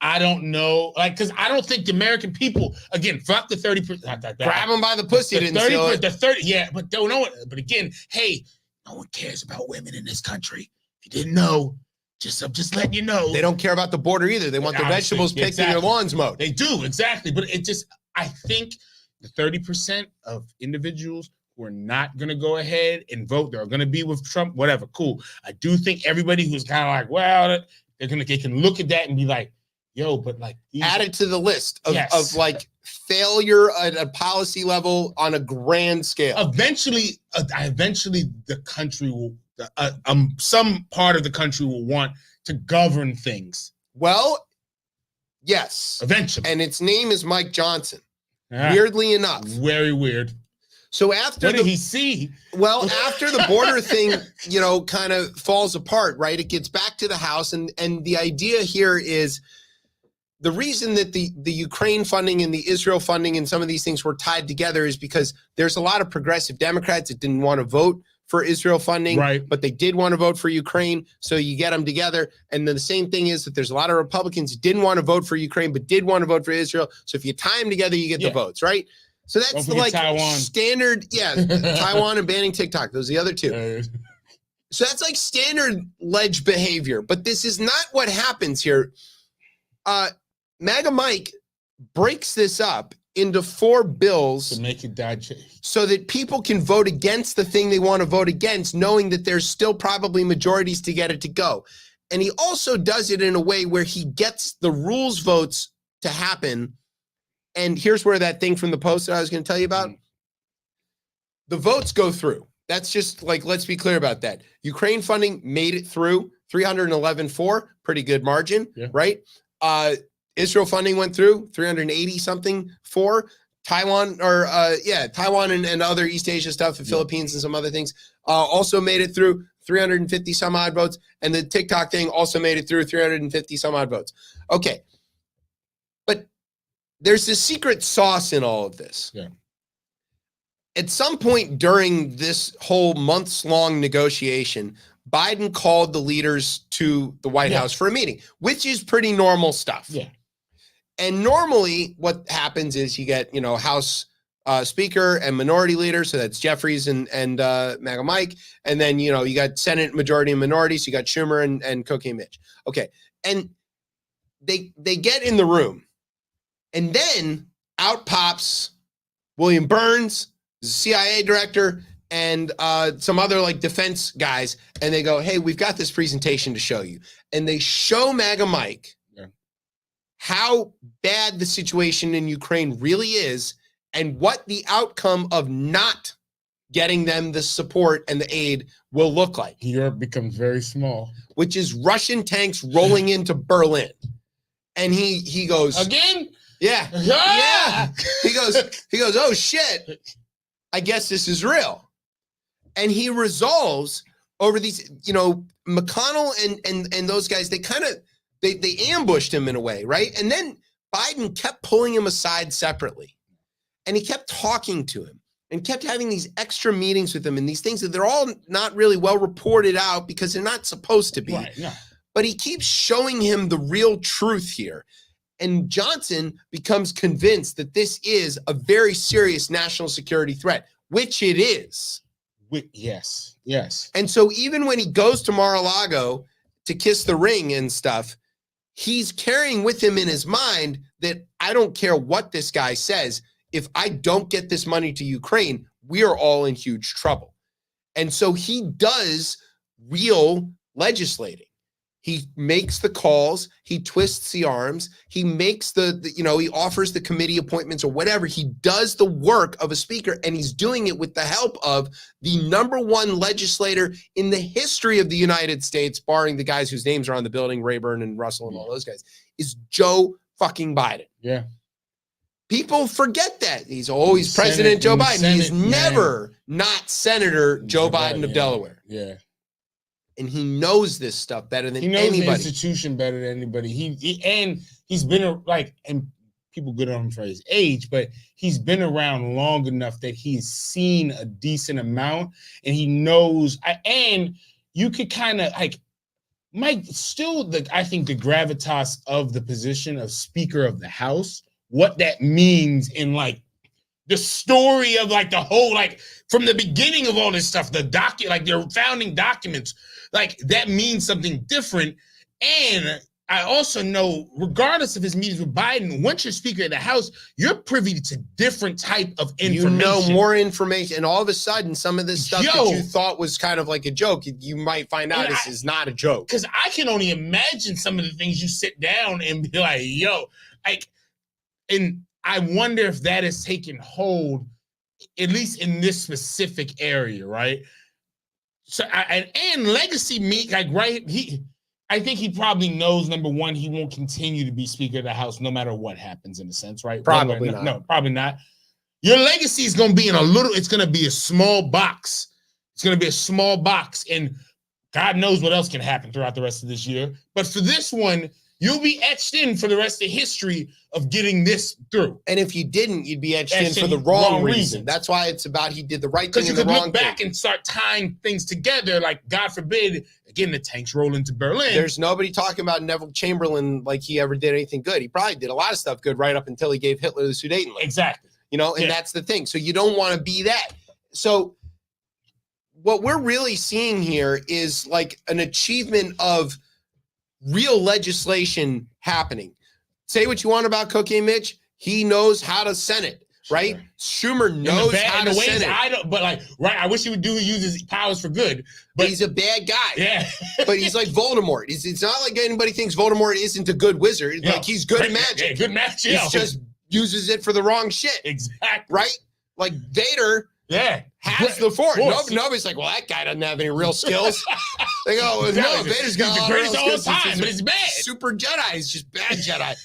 I don't know. Like, because I don't think the American people, again, fuck the 30%. Grab them by the pussy, didn't seal it. The 30, yeah, but don't know it. But again, hey, no one cares about women in this country. If you didn't know, just letting you know. They don't care about the border either. They want their vegetables picked and their lawns mowed. They do, exactly. But it just, I think the 30% of individuals who are not going to go ahead and vote, they're going to be with Trump, whatever, cool. I do think everybody who's kind of like, well, they can look at that and be like, yo, but like add it to the list of like failure at a policy level on a grand scale. Eventually the country will, some part of the country will want to govern things. Well, yes. Eventually. And its name is Mike Johnson. Weirdly enough. Very weird. So after what did he see? Well, after the border thing, you know, kind of falls apart, right? It gets back to the House. And the idea here is the reason that the Ukraine funding and the Israel funding and some of these things were tied together is because there's a lot of progressive Democrats that didn't want to vote for Israel funding, right? But they did want to vote for Ukraine. So you get them together. And then the same thing is that there's a lot of Republicans who didn't want to vote for Ukraine, but did want to vote for Israel. So if you tie them together, you get the votes, right? So that's the like Taiwan. standard. Yeah. Taiwan and banning TikTok. Those are the other two. So that's like standard ledge behavior. But this is not what happens here. MAGA Mike breaks this up into 4 bills to make it digest, so that people can vote against the thing they want to vote against, knowing that there's still probably majorities to get it to go. And he also does it in a way where he gets the rules votes to happen. And here's where that thing from the post that I was going to tell you about, the votes go through. That's just like, let's be clear about that. Ukraine funding made it through 311-4, pretty good margin, right? Israel funding went through 380 something for Taiwan Taiwan and other East Asia stuff, the Philippines and some other things also made it through 350 some odd votes. And the TikTok thing also made it through 350 some odd votes. Okay. But there's this secret sauce in all of this. Yeah. At some point during this whole months-long negotiation, Biden called the leaders to the White House for a meeting, which is pretty normal stuff. Yeah. And normally what happens is you get, House Speaker and minority leader. So that's Jeffries and MAGA Mike. And then, you got Senate majority and minority. So you got Schumer and Cocaine Mitch. Okay. And they get in the room. And then out pops William Burns, CIA director, and some other like defense guys. And they go, hey, we've got this presentation to show you. And they show MAGA Mike how bad the situation in Ukraine really is and what the outcome of not getting them the support and the aid will look like. Europe becomes very small. Which is Russian tanks rolling into Berlin. And he goes, again? Yeah. Yeah. He goes, oh shit. I guess this is real. And he resolves over these, McConnell and those guys, they kind of they ambushed him in a way, right? And then Biden kept pulling him aside separately. And he kept talking to him and kept having these extra meetings with him and these things that they're all not really well reported out because they're not supposed to be. Right, yeah. But he keeps showing him the real truth here. And Johnson becomes convinced that this is a very serious national security threat, which it is. Yes. And so even when he goes to Mar-a-Lago to kiss the ring and stuff, he's carrying with him in his mind that I don't care what this guy says. If I don't get this money to Ukraine, we are all in huge trouble. And so he does real legislating. He makes the calls, he twists the arms, he makes he offers the committee appointments or whatever. He does the work of a speaker, and he's doing it with the help of the #1 legislator in the history of the United States, barring the guys whose names are on the building, Rayburn and Russell and all those guys, is Joe fucking Biden. Yeah. People forget that. He's always President Joe Biden. He's never not Senator Joe Biden of Delaware. Yeah. And he knows this stuff better than anybody. He knows the institution better than anybody. He's been and people good on him for his age, but he's been around long enough that he's seen a decent amount, and he knows. And you could kind of Mike still I think the gravitas of the position of Speaker of the House, what that means in the story of the whole from the beginning of all this stuff, the their founding documents. That means something different. And I also know, regardless of his meetings with Biden, once you're Speaker of the House, you're privy to different type of information. You know more information. And all of a sudden, some of this stuff that you thought was kind of like a joke, you might find out this is not a joke. Because I can only imagine some of the things you sit down and be like, and I wonder if that has taken hold, at least in this specific area, right? So and legacy I think he probably knows, number one, he won't continue to be Speaker of the House no matter what happens in a sense, right? Probably not. No, probably not. Your legacy is going to be it's going to be a small box. It's going to be a small box, and God knows what else can happen throughout the rest of this year. But for this one, you'll be etched in for the rest of history of getting this through. And if you didn't, you'd be etched in for the wrong reason. That's why it's about he did the right thing and the wrong thing. Because you could look back and start tying things together, like, God forbid, again, the tanks roll into Berlin. There's nobody talking about Neville Chamberlain like he ever did anything good. He probably did a lot of stuff good right up until he gave Hitler the Sudetenland. Exactly. You know, and that's the thing. So you don't want to be that. So what we're really seeing here is like an achievement of real legislation happening. Say what you want about Cocaine Mitch. He knows how to Senate, right? Schumer knows how to Senate. I wish he would use his powers for good. But he's a bad guy. Yeah. But he's like Voldemort. It's not like anybody thinks Voldemort isn't a good wizard. Like he's good at magic. Yeah, good magic. He just uses it for the wrong shit. Exactly. Right? Like Vader. Yeah, has the Force. Nobody's like, well, that guy doesn't have any real skills. They go, no, Vader's got the greatest of all time, but it's bad. Super Jedi is just bad Jedi.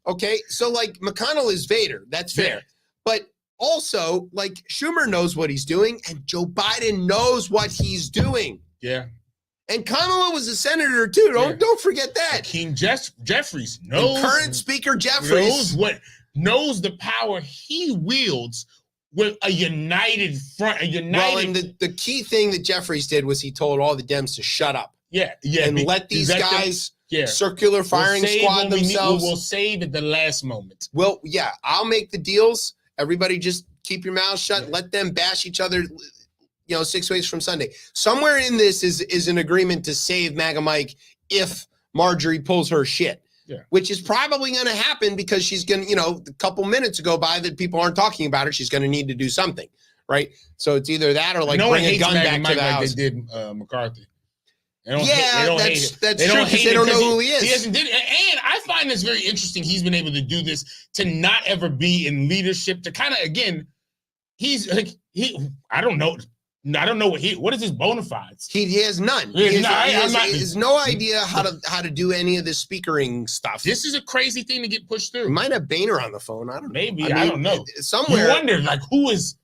Okay, so like McConnell is Vader. That's fair. Yeah. But also, like Schumer knows what he's doing, and Joe Biden knows what he's doing. Yeah. And Kamala was a senator too. Don't forget that. King Jeffries knows. And current Speaker Jeffries knows the power he wields. With a united front, Well, and the key thing that Jeffries did was he told all the Dems to shut up. Yeah. And let these guys circular firing squad themselves. We'll save at the last moment. Well, yeah, I'll make the deals. Everybody just keep your mouth shut. Yeah. Let them bash each other, 6 weeks from Sunday. Somewhere in this is an agreement to save MAGA Mike if Marjorie pulls her shit. Yeah. Which is probably going to happen because she's going to, a couple minutes go by that people aren't talking about her. She's going to need to do something, right? So it's either that or like bring a gun back to the house. They did McCarthy. That's true because they don't know who he is. He hasn't did it. And I find this very interesting. He's been able to do this to not ever be in leadership. To kind of again, I don't know. I don't know what is his bona fides. He has none. He has no idea how to do any of this speakering stuff. This is a crazy thing to get pushed through. He might have Boehner on the phone. I don't know. Maybe I don't know. Somewhere you wonder like who's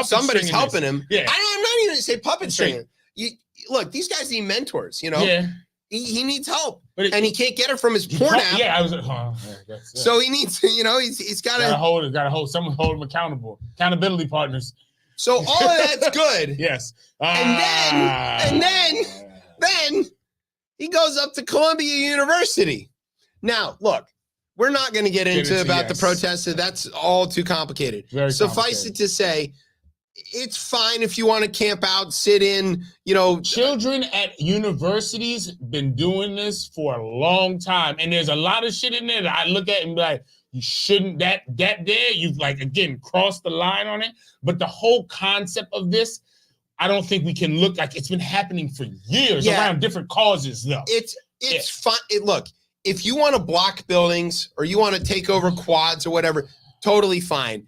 somebody's helping him. Yeah, I'm not even gonna say puppet string. Look, these guys need mentors. Yeah. He needs help, and he can't get it from his porn app. Yeah, I was. So he needs to. He's got to hold. Someone hold him accountable. Accountability partners. So all of that's good. Yes. And then he goes up to Columbia University. Now, look, we're not going to get into the protests. That's all too complicated. Suffice it to say, it's fine if you want to camp out, sit in, Children at universities been doing this for a long time. And there's a lot of shit in there that I look at and be like, you shouldn't that there. You've again crossed the line on it. But the whole concept of this, I don't think we can look like it's been happening for years around different causes, though. It's fun. Look, if you want to block buildings or you want to take over quads or whatever, totally fine.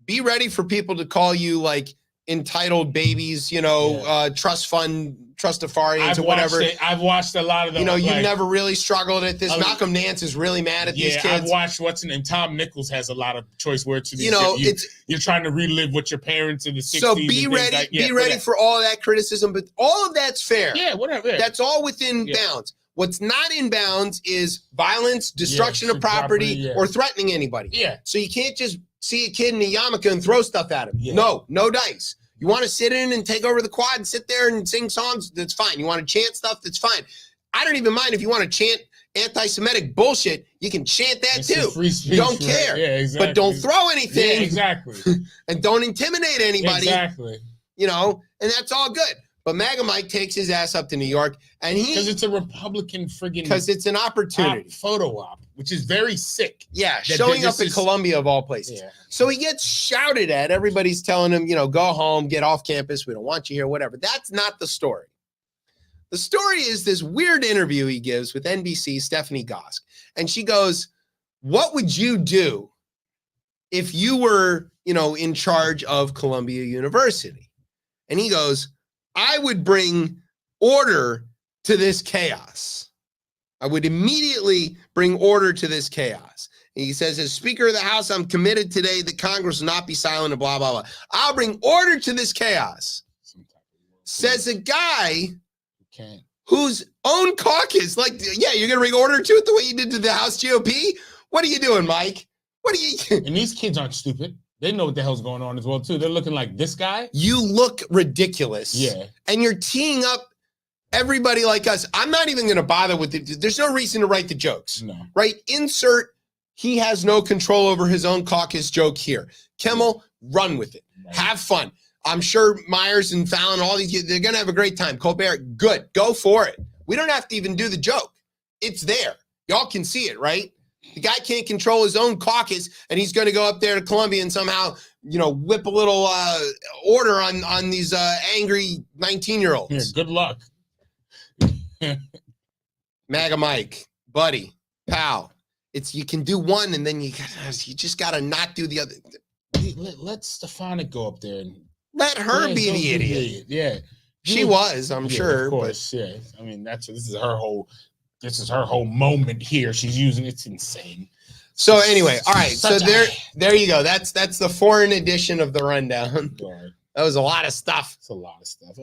Be ready for people to call you like entitled babies, trust fund, trustafarians or whatever. I've watched a lot of them. You've never really struggled at this. Malcolm Nance is really mad at these kids. I've watched and Tom Nichols has a lot of choice words to these. You're trying to relive what your parents in the 60s. So be ready. Be ready for all of that criticism, but all of that's fair. Yeah, whatever. Yeah. That's all within bounds. What's not in bounds is violence, destruction of property, or threatening anybody. Yeah. So you can't just see a kid in a yarmulke and throw stuff at him. Yeah. No dice. You want to sit in and take over the quad and sit there and sing songs? That's fine. You want to chant stuff? That's fine. I don't even mind if you want to chant anti-Semitic bullshit. You can chant that too. Free speech, don't care. Yeah, exactly. But don't throw anything. Yeah, exactly. And don't intimidate anybody. Exactly. And that's all good. But MAGA Mike takes his ass up to New York, and because it's a Republican friggin' because it's an opportunity photo op, which is very sick. Yeah, showing up in Columbia of all places. Yeah. So he gets shouted at. Everybody's telling him, go home, get off campus. We don't want you here, whatever. That's not the story. The story is this weird interview he gives with NBC, Stephanie Gosk, and she goes, "What would you do if you were, in charge of Columbia University?" And he goes, "I would bring order to this chaos. I would immediately bring order to this chaos." And he says, "As Speaker of the House, I'm committed today that Congress will not be silent and blah, blah, blah. I'll bring order to this chaos." Says a guy whose own caucus, like, yeah, you're going to bring order to it the way you did to the House GOP? What are you doing, Mike? What are you? And these kids aren't stupid. They know what the hell's going on as well, too. They're looking like this guy. You look ridiculous. Yeah. And you're teeing up everybody like us. I'm not even going to bother with it. There's no reason to write the jokes. No. Right? Insert, he has no control over his own caucus joke here. Kimmel, run with it. Right. Have fun. I'm sure Myers and Fallon, all these, they're going to have a great time. Colbert, good. Go for it. We don't have to even do the joke. It's there. Y'all can see it, right? The guy can't control his own caucus, and he's going to go up there to Columbia and somehow, whip a little order on these angry 19-year-olds. Yeah, good luck. MAGA Mike, buddy, pal. You can do one, and then you just got to not do the other. Let Stefanik go up there and let her be the idiot. Yeah, she was, I'm sure. Of course, but yeah. I mean, this is her whole moment here. She's using it's insane. So anyway, all right. So there you go. That's the foreign edition of the rundown. Right. That was a lot of stuff. It's a lot of stuff.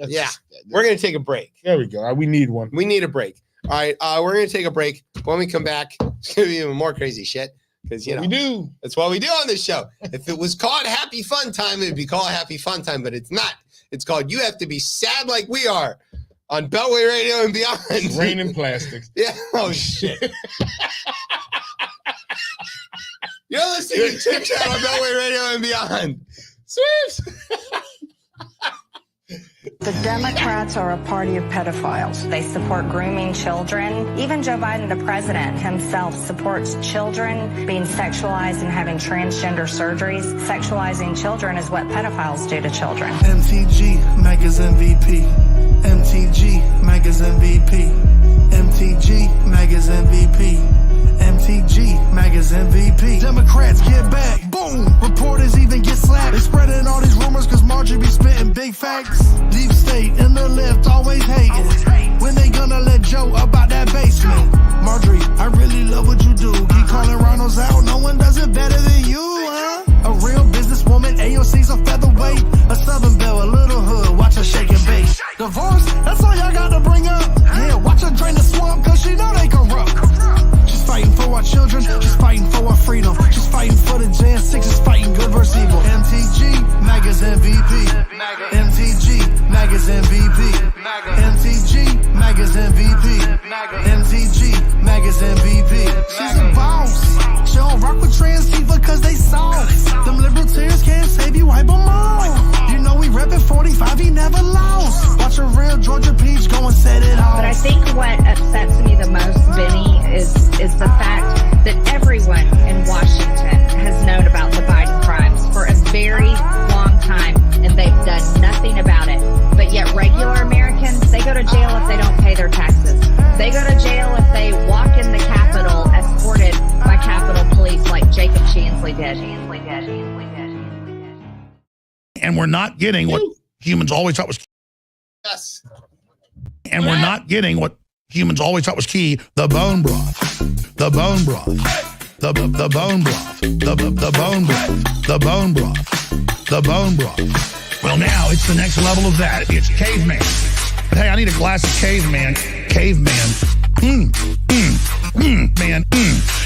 We're gonna take a break. There we go. We need one. We need a break. All right. We're gonna take a break. When we come back, it's gonna be even more crazy shit. Because we do. That's what we do on this show. If it was called Happy Fun Time, it'd be called Happy Fun Time, but it's not. It's called You Have to Be Sad Like We Are on Beltway Radio and Beyond. It's raining plastics. Yeah. Oh shit. You're listening to ChipChat on Beltway Radio and Beyond. Swift. The Democrats are a party of pedophiles. They support grooming children. Even Joe Biden, the president himself, supports children being sexualized and having transgender surgeries. Sexualizing children is what pedophiles do to children. MTG, Megas MVP. MTG, Megas MVP. MTG, Megas MVP. MTG, Megas MVP. Democrats get back. Boom. Reporters even get slapped. They spreading all these rumors because Marjorie be spitting big facts. Deep state in the left always hating. When they gonna let Joe about that basement? Marjorie, I really love what you do. Keep calling Ronald's out. No one does it better than you, huh? A real businesswoman. AOC's a featherweight. A Southern belle, a little hood. Watch her shake and bake. Divorce, that's all y'all got to bring up. Yeah, watch her drain the swamp because she know they corrupt. She's fighting for our children. She's fighting for our freedom. She's fighting for the Jan 6. She's fighting good versus evil. MTG, Megas MVP. MTG, Megas MVP. MTG, Megas MVP. MTG, Megas MVP. She's a boss. She don't rock with trans people because they soft. Them liberal tears can't save you, wipe them off. You know we reppin' 45, he never lost. Watch a real Georgia Peach go and set it off. But I think what upsets me the most, Benny, is the fact that everyone in Washington has known about the Biden crimes for a very long time, and they've done nothing about it. But yet regular Americans, they go to jail if they don't pay their taxes. They go to jail if they walk in the Capitol escorted by Capitol Police like Jacob Chansley did. And we're not getting what humans always thought was key. Yes. And we're not getting what humans always thought was key, the bone broth. The bone broth. The bone broth. The bone broth. The bone broth. The bone broth. Well, now it's the next level of that. It's caveman. Hey, I need a glass of caveman. Caveman. Man,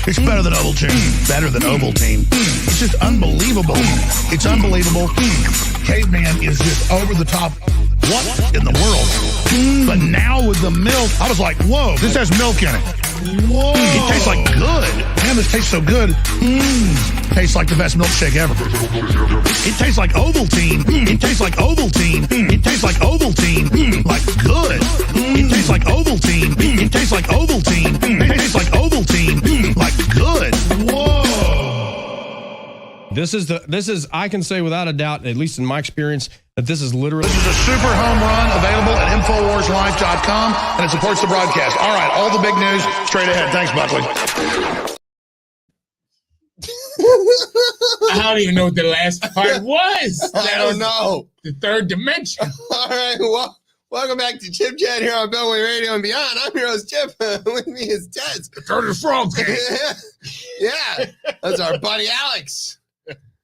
it's better than Ovaltine. Better than Ovaltine. It's just unbelievable. It's unbelievable. Caveman is just over the top. What in the world? But now with the milk, I was like, whoa, this has milk in it. Whoa. It tastes like good. Man, this tastes so good. Tastes like the best milkshake ever. It tastes like Ovaltine. It tastes like Ovaltine. It tastes like Ovaltine. Like good. It tastes like Ovaltine. It tastes like Ovaltine. It tastes like Ovaltine. Like good. Whoa. This is I can say without a doubt, at least in my experience, that this is literally. This is a super home run available at InfoWarsLife.com, and it supports the broadcast. All right, all the big news straight ahead. Thanks, Buckley. I don't even know what the last part was. I don't know. The third dimension. All right. Well, welcome back to Chip Chat here on Beltway Radio and Beyond. I'm your host, Chip. With me is Tez. Turn the frog. Yeah. That's our buddy Alex.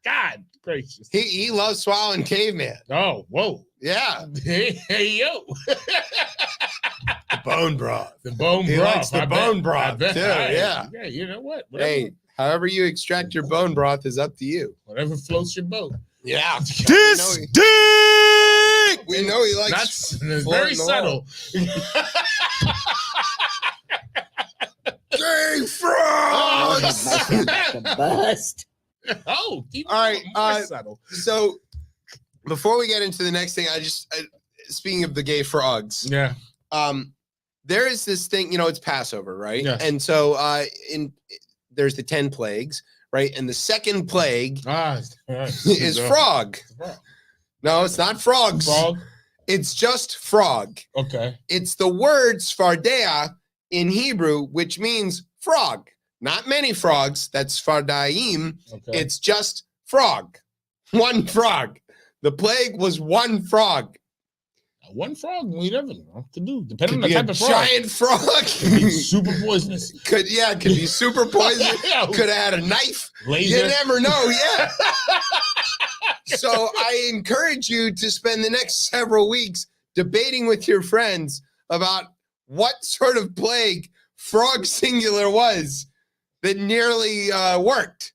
God gracious. He loves swallowing caveman. Oh, whoa. Yeah. Hey yo. The bone broth. The bone He broth. likes the I bone bet. broth, too. Yeah. Yeah, you know what? Whatever, Hey, however you extract your bone broth is up to you. whatever floats your boat. Yeah. This We know he likes That's floating very the subtle. Gay frogs! The bust. Oh, keep All right, more subtle. So before we get into the next thing, speaking of the gay frogs, Yeah. there is this thing, it's Passover, right? Yes. And so there's the 10 plagues, right? And the second plague is frog. No, it's not frogs. Frog. It's just frog. Okay. It's the word Sfardea in Hebrew, which means frog. Not many frogs. That's Sfardaim. Okay. It's just frog. One frog. The plague was one frog. One frog, we never know what to do. Depending Could on be the a type of frog. giant frog. Super poisonous. Could be super poisonous. Yeah. Could have had a knife. Laser. You never know. Yeah. So I encourage you to spend the next several weeks debating with your friends about what sort of plague frog singular was that nearly worked.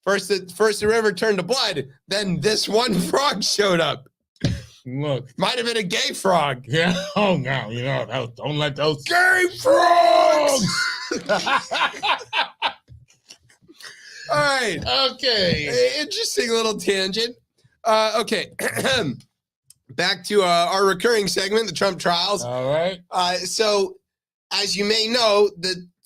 First the river turned to blood, then this one frog showed up. Look. Might have been a gay frog. Yeah. Oh no, don't let those Gay frogs! All right. Okay. Interesting little tangent. Okay. Back to our recurring segment, the Trump trials. All right. So, as you may know,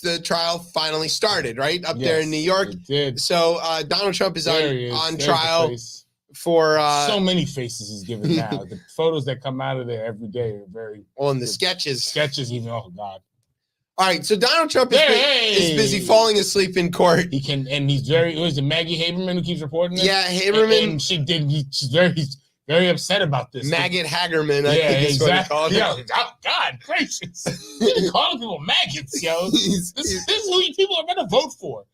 the trial finally started, right? Up there in New York. It did. So, Donald Trump is on There's trial the face. for... so many faces he's given now. The photos that come out of there every day are very... and the sketches. Sketches even, oh, God. All right, so Donald Trump is busy falling asleep in court. He can, and he's very... Was it Maggie Haberman who keeps reporting this? Yeah, Haberman. And she's very upset about this. Maggot Hagerman, I think is what he called him. Yo, oh, God gracious. You're calling people maggots, yo. This is who you people are going to vote for.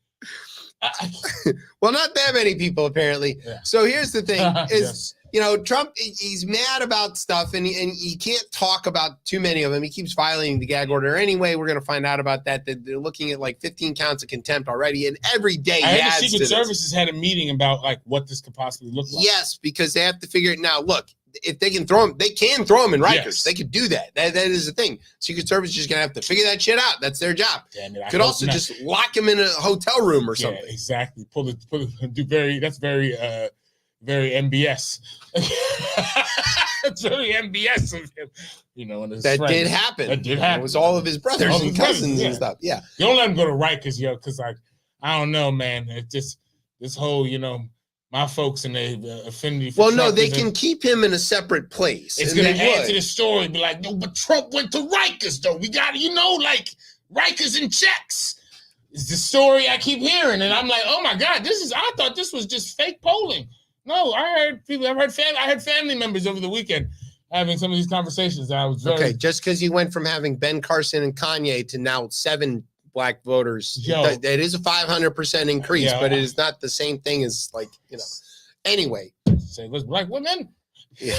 Well, not that many people, apparently. Yeah. So here's the thing is, Yes. Trump, he's mad about stuff, and he can't talk about too many of them. He keeps violating the gag order anyway. We're going to find out about that they're looking at like 15 counts of contempt already, and every day I he heard adds the to Secret this. Services had a meeting about like what this could possibly look like. Yes, because they have to figure it now. Look, if they can throw him, they can throw him in Rikers. Yes. They could do that. That is the thing. Secret Service is just going to have to figure that shit out. That's their job. Damn it, I Could hope also not. just lock him in a hotel room or something. Yeah, exactly. That's very MBS. It's very MBS of him. And his That friends. did happen. That did happen. It was all of his brothers All and his brothers, cousins yeah. and stuff. Yeah. You don't let him go to Rikers, because I don't know, man. It's just this whole, my folks and the affinity for Well, no, Trump they is can keep him in a separate place. It's and going to they add would. to the story. Be like, no, but Trump went to Rikers, though. We got, like Rikers and checks. It's the story I keep hearing. And I'm like, oh my God, I thought this was just fake polling. No, I heard family members over the weekend having some of these conversations. I was very, Okay, just because you went from having Ben Carson and Kanye to now 7 black voters, that is a 500% increase, Yeah. but it is not the same thing as Anyway. Say, let's black women. Yeah.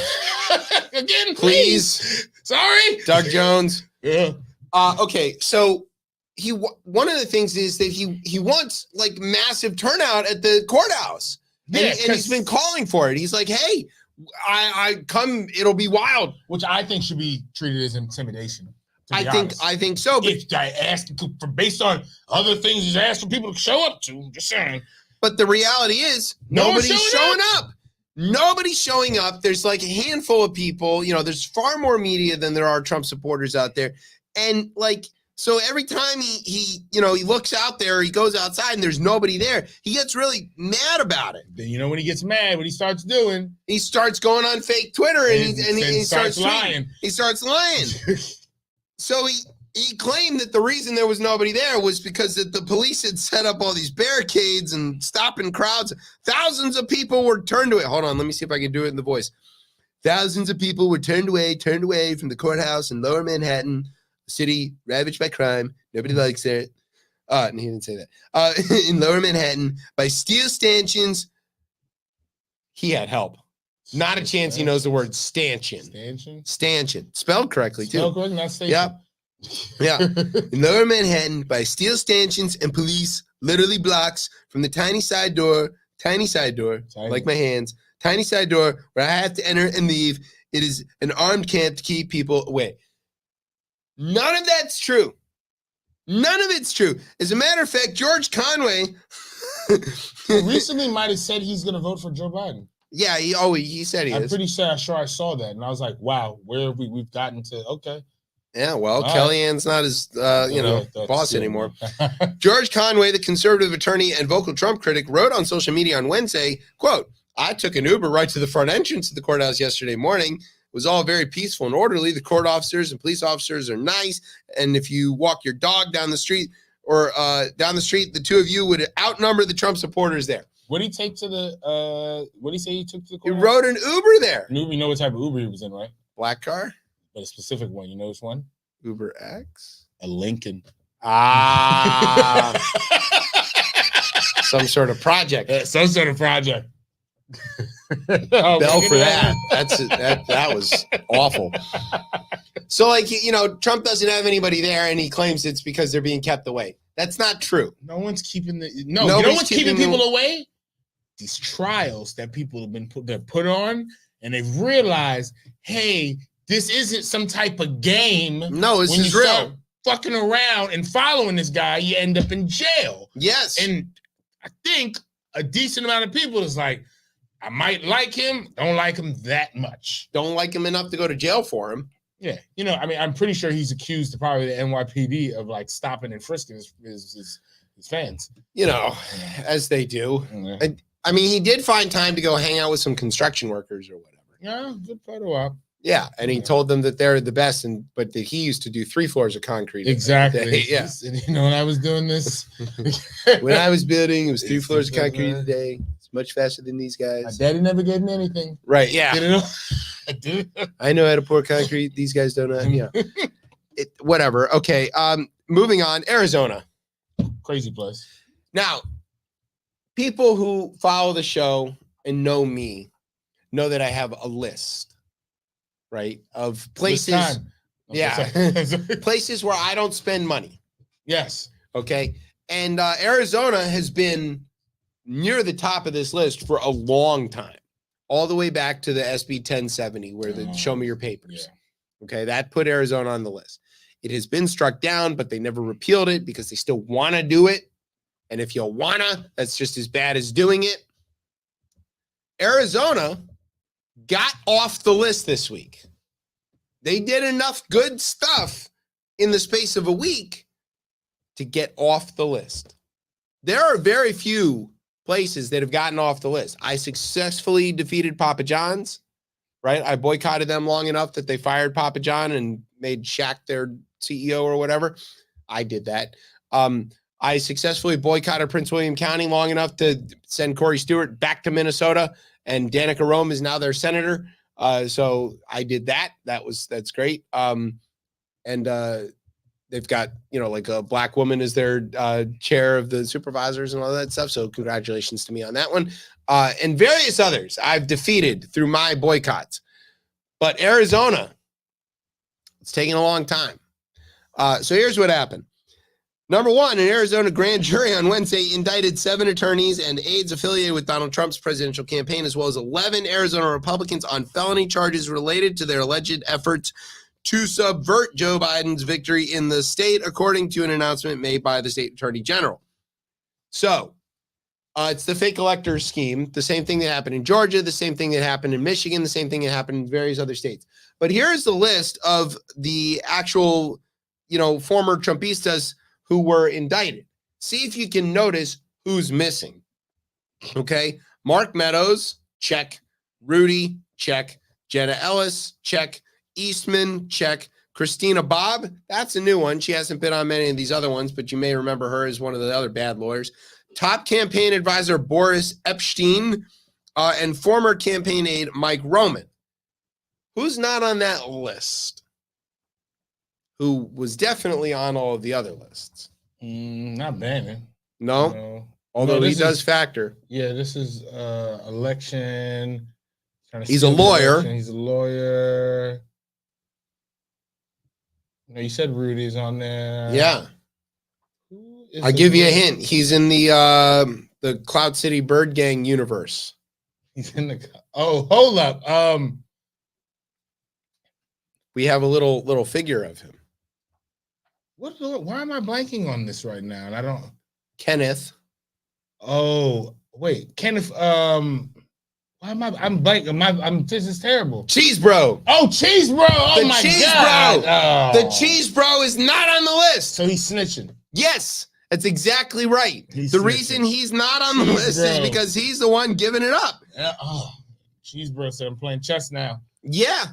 Again, Please. Sorry. Doug Jones. Yeah. Okay, so one of the things is that he wants like massive turnout at the courthouse. Yeah, and he's been calling for it. He's like, hey, I come, it'll be wild. Which I think should be treated as intimidation. I think so. But if I ask for based on other things he's asked for people to show up to, just saying. But the reality is nobody's showing up. Nobody's showing up. There's like a handful of people. There's far more media than there are Trump supporters out there. And so every time he looks out there, he goes outside and there's nobody there, he gets really mad about it. Then when he gets mad, what he starts doing, he starts going on fake Twitter and he starts lying. He starts lying. So he claimed that the reason there was nobody there was because that the police had set up all these barricades and stopping crowds. Thousands of people were turned away. Hold on, let me see if I can do it in the voice. Thousands of people were turned away from the courthouse in Lower Manhattan, a city ravaged by crime. Nobody likes it. And he didn't say that. In Lower Manhattan by steel stanchions. He had help. Not a chance he knows the word stanchion. Stanchion. Spelled correctly, too. Spelled correctly, not station. Yep. Yeah. In Lower Manhattan, by steel stanchions and police, literally blocks from the tiny side door, like my hands, tiny side door where I have to enter and leave. It is an armed camp to keep people away. None of that's true. None of it's true. As a matter of fact, George Conway recently might have said he's going to vote for Joe Biden. Yeah, he said he is. I'm pretty sure I saw that, and I was like, wow, where have we've gotten to? Okay. Yeah, well, all Kellyanne's not his, boss anymore. George Conway, the conservative attorney and vocal Trump critic, wrote on social media on Wednesday, quote, I took an Uber right to the front entrance of the courthouse yesterday morning. It was all very peaceful and orderly. The court officers and police officers are nice. And if you walk your dog down the street the two of you would outnumber the Trump supporters there. What did he take to the, what did he say he took to the courthouse? He rode an Uber there. An Uber, you know what type of Uber he was in, right? Black car? But a specific one. You know which one? Uber X? A Lincoln. Ah. Some sort of project. Some sort of project. Bell for that. That was awful. So, Trump doesn't have anybody there, and he claims it's because they're being kept away. That's not true. No one's keeping keeping people away? These trials that people have been put on, and they've realized, hey, this isn't some type of game. No, this is real. Fucking around and following this guy, you end up in jail. Yes. And I think a decent amount of people is like, I might like him, don't like him that much. Don't like him enough to go to jail for him. Yeah. I'm pretty sure he's accused probably the NYPD of like stopping and frisking his fans. As they do. Yeah. He did find time to go hang out with some construction workers or whatever. Yeah, good part of a while. Yeah, and he told them that they're the best, but that he used to do 3 floors of concrete. Exactly. Yeah. When I was doing this, when I was building, it was 3 floors of concrete a day. It's much faster than these guys. My daddy never gave me anything. Right? Yeah. I do. I know how to pour concrete. These guys don't know. Yeah. Whatever. Okay. Moving on. Arizona. Crazy place. Now, people who follow the show and know me know that I have a list. Right, of places, places where I don't spend money. Yes. Okay, and Arizona has been near the top of this list for a long time, all the way back to the SB 1070, where the show me your papers. Yeah. Okay, that put Arizona on the list. It has been struck down, but they never repealed it because they still want to do it. And if you wanna, that's just as bad as doing it. Arizona got off the list this week. They did enough good stuff in the space of a week to get off the list. There are very few places that have gotten off the list. I successfully defeated Papa John's, right? I boycotted them long enough that they fired Papa John and made Shaq their CEO or whatever. I did that. I successfully boycotted Prince William County long enough to send Corey Stewart back to Minnesota, and Danica Rome is now their senator. So I did that. That's great. And they've got, like a black woman as their chair of the supervisors and all that stuff. So congratulations to me on that one. And various others I've defeated through my boycotts. But Arizona, it's taking a long time. So here's what happened. Number one, an Arizona grand jury on Wednesday indicted 7 attorneys and aides affiliated with Donald Trump's presidential campaign, as well as 11 Arizona Republicans on felony charges related to their alleged efforts to subvert Joe Biden's victory in the state, according to an announcement made by the state attorney general. So it's the fake elector scheme, the same thing that happened in Georgia, the same thing that happened in Michigan, the same thing that happened in various other states. But here's the list of the actual, former Trumpistas who were indicted. See if you can notice who's missing. Okay. Mark Meadows, check. Rudy, check. Jenna Ellis, check. Eastman, check. Christina Bobb, that's a new one. She hasn't been on many of these other ones, but you may remember her as one of the other bad lawyers. Top campaign advisor Boris Epstein, and former campaign aide Mike Roman. Who's not on that list? Who was definitely on all of the other lists? Not Bannon. No. Although he does factor. Yeah, this is election. He's a lawyer. He's a lawyer. No, you said Rudy's on there. Yeah. I'll give you a hint. He's in the Cloud City Bird Gang universe. He's in the. Oh, hold up. We have a little figure of him. Why am I blanking on this right now? And I don't. Kenneth. Oh, wait, Kenneth. Why am I'm blanking? This is terrible. Cheese Bro. Oh, Cheese Bro. Oh the my Cheese God. Bro. Oh. The Cheese Bro is not on the list. So he's snitching. Yes, that's exactly right. The reason he's not on the list is because he's the one giving it up. Cheese Bro said I'm playing chess now. Yeah.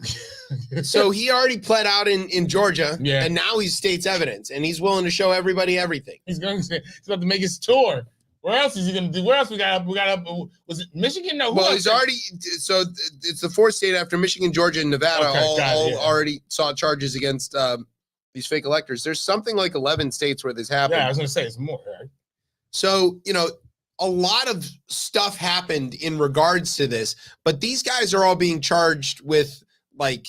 So he already pled out in Georgia. Yeah. And now he's state's evidence, and he's willing to show everybody everything. He's about to make his tour. Where else is he gonna do? Where else we got up? Was it Michigan? No. Well, he's already. So it's the fourth state after Michigan, Georgia, and Nevada. All already saw charges against these fake electors. There's something like 11 states where this happened. Yeah, I was gonna say it's more. Right? So a lot of stuff happened in regards to this, but these guys are all being charged with like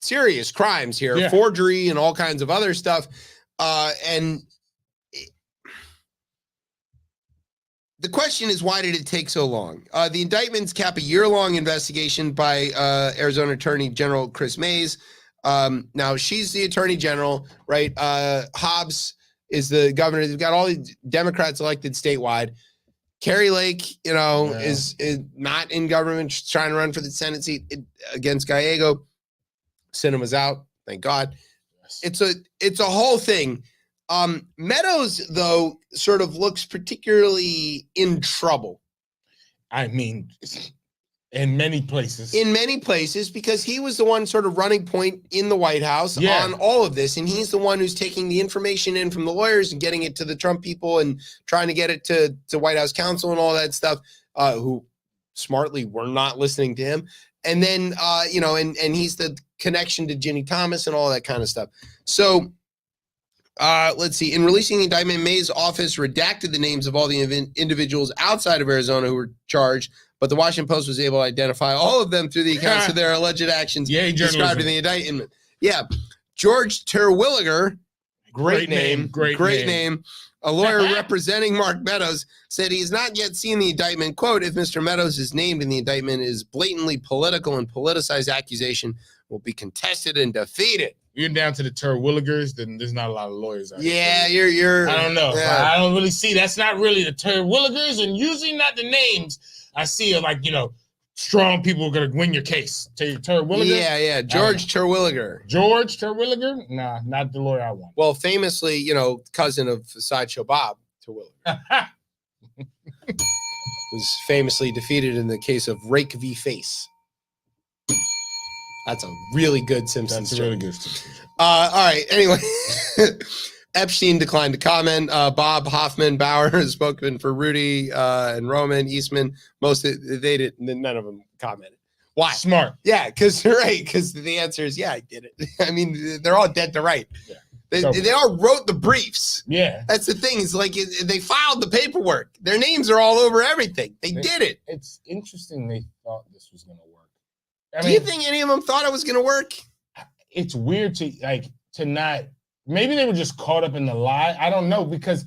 serious crimes here, forgery and all kinds of other stuff, and. The question is, why did it take so long? The indictments cap a year-long investigation by Arizona Attorney General Chris Mays. Now, she's the Attorney General, right? Hobbs is the governor. They've got all the Democrats elected statewide. Carrie Lake, is not in government. She's trying to run for the Senate seat against Gallego. Sinema's out, thank God. It's a whole thing. Meadows, though, sort of looks particularly in trouble. I mean, in many places. In many places, because he was the one sort of running point in the White House on all of this. And he's the one who's taking the information in from the lawyers and getting it to the Trump people and trying to get it to White House counsel and all that stuff, who smartly were not listening to him. And then, and he's the connection to Ginny Thomas and all that kind of stuff. So, let's see. In releasing the indictment, May's office redacted the names of all the individuals outside of Arizona who were charged, but the Washington Post was able to identify all of them through the accounts of their alleged actions described in the indictment. Yeah. George Terwilliger, great name. A lawyer representing Mark Meadows said he has not yet seen the indictment. Quote, if Mr. Meadows is named in the indictment, is blatantly political and politicized accusation will be contested and defeated. You're down to the Terwilligers, then there's not a lot of lawyers out there. Yeah, you're. I don't know. Yeah. I don't really see. That's not really the Terwilligers, and usually not the names. I see like strong people are gonna win your case. Terwilliger. Yeah. George Terwilliger. George Terwilliger? Nah, not the lawyer I want. Well, famously, cousin of Sideshow Bob Terwilliger. Was famously defeated in the case of Rake v. Face. That's a really good Simpsons. That's a really good Simpsons. All right. Anyway, Epstein declined to comment. Bob Hoffman Bauer, a spokesman for Rudy and Roman Eastman, none of them commented. Why? Smart. Yeah, because the answer is I did it. I mean, they're all dead to right. Yeah. They all wrote the briefs. Yeah. That's the thing. It's like they filed the paperwork. Their names are all over everything. They did it. It's interesting they thought this was going to work. Do you think any of them thought it was going to work? It's weird to not. Maybe they were just caught up in the lie. I don't know, because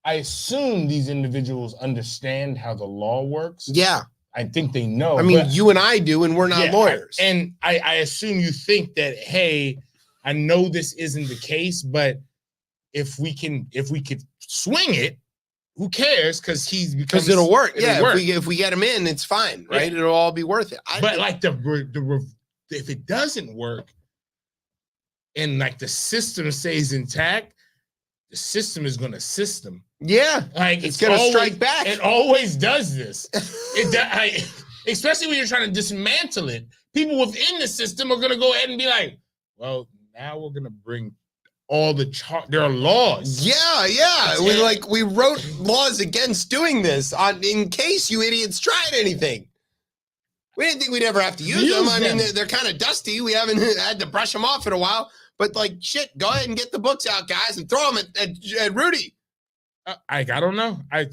I assume these individuals understand how the law works. Yeah. I think they know. I mean, you and I do, and we're not lawyers. I assume you think that, hey, I know this isn't the case, but if we could swing it, who cares? Because it'll work. If we get him in, it's fine, right? Yeah. It'll all be worth it. If it doesn't work, and the system stays intact, the system is going to system. Yeah, it's going to strike back. It always does this. Especially when you're trying to dismantle it. People within the system are going to go ahead and be like, well, now we're going to bring all there are laws. Yeah. We wrote laws against doing this in case you idiots tried anything. We didn't think we'd ever have to use them. I mean, they're kind of dusty. We haven't had to brush them off in a while. But shit, go ahead and get the books out, guys, and throw them at Rudy. I don't know. I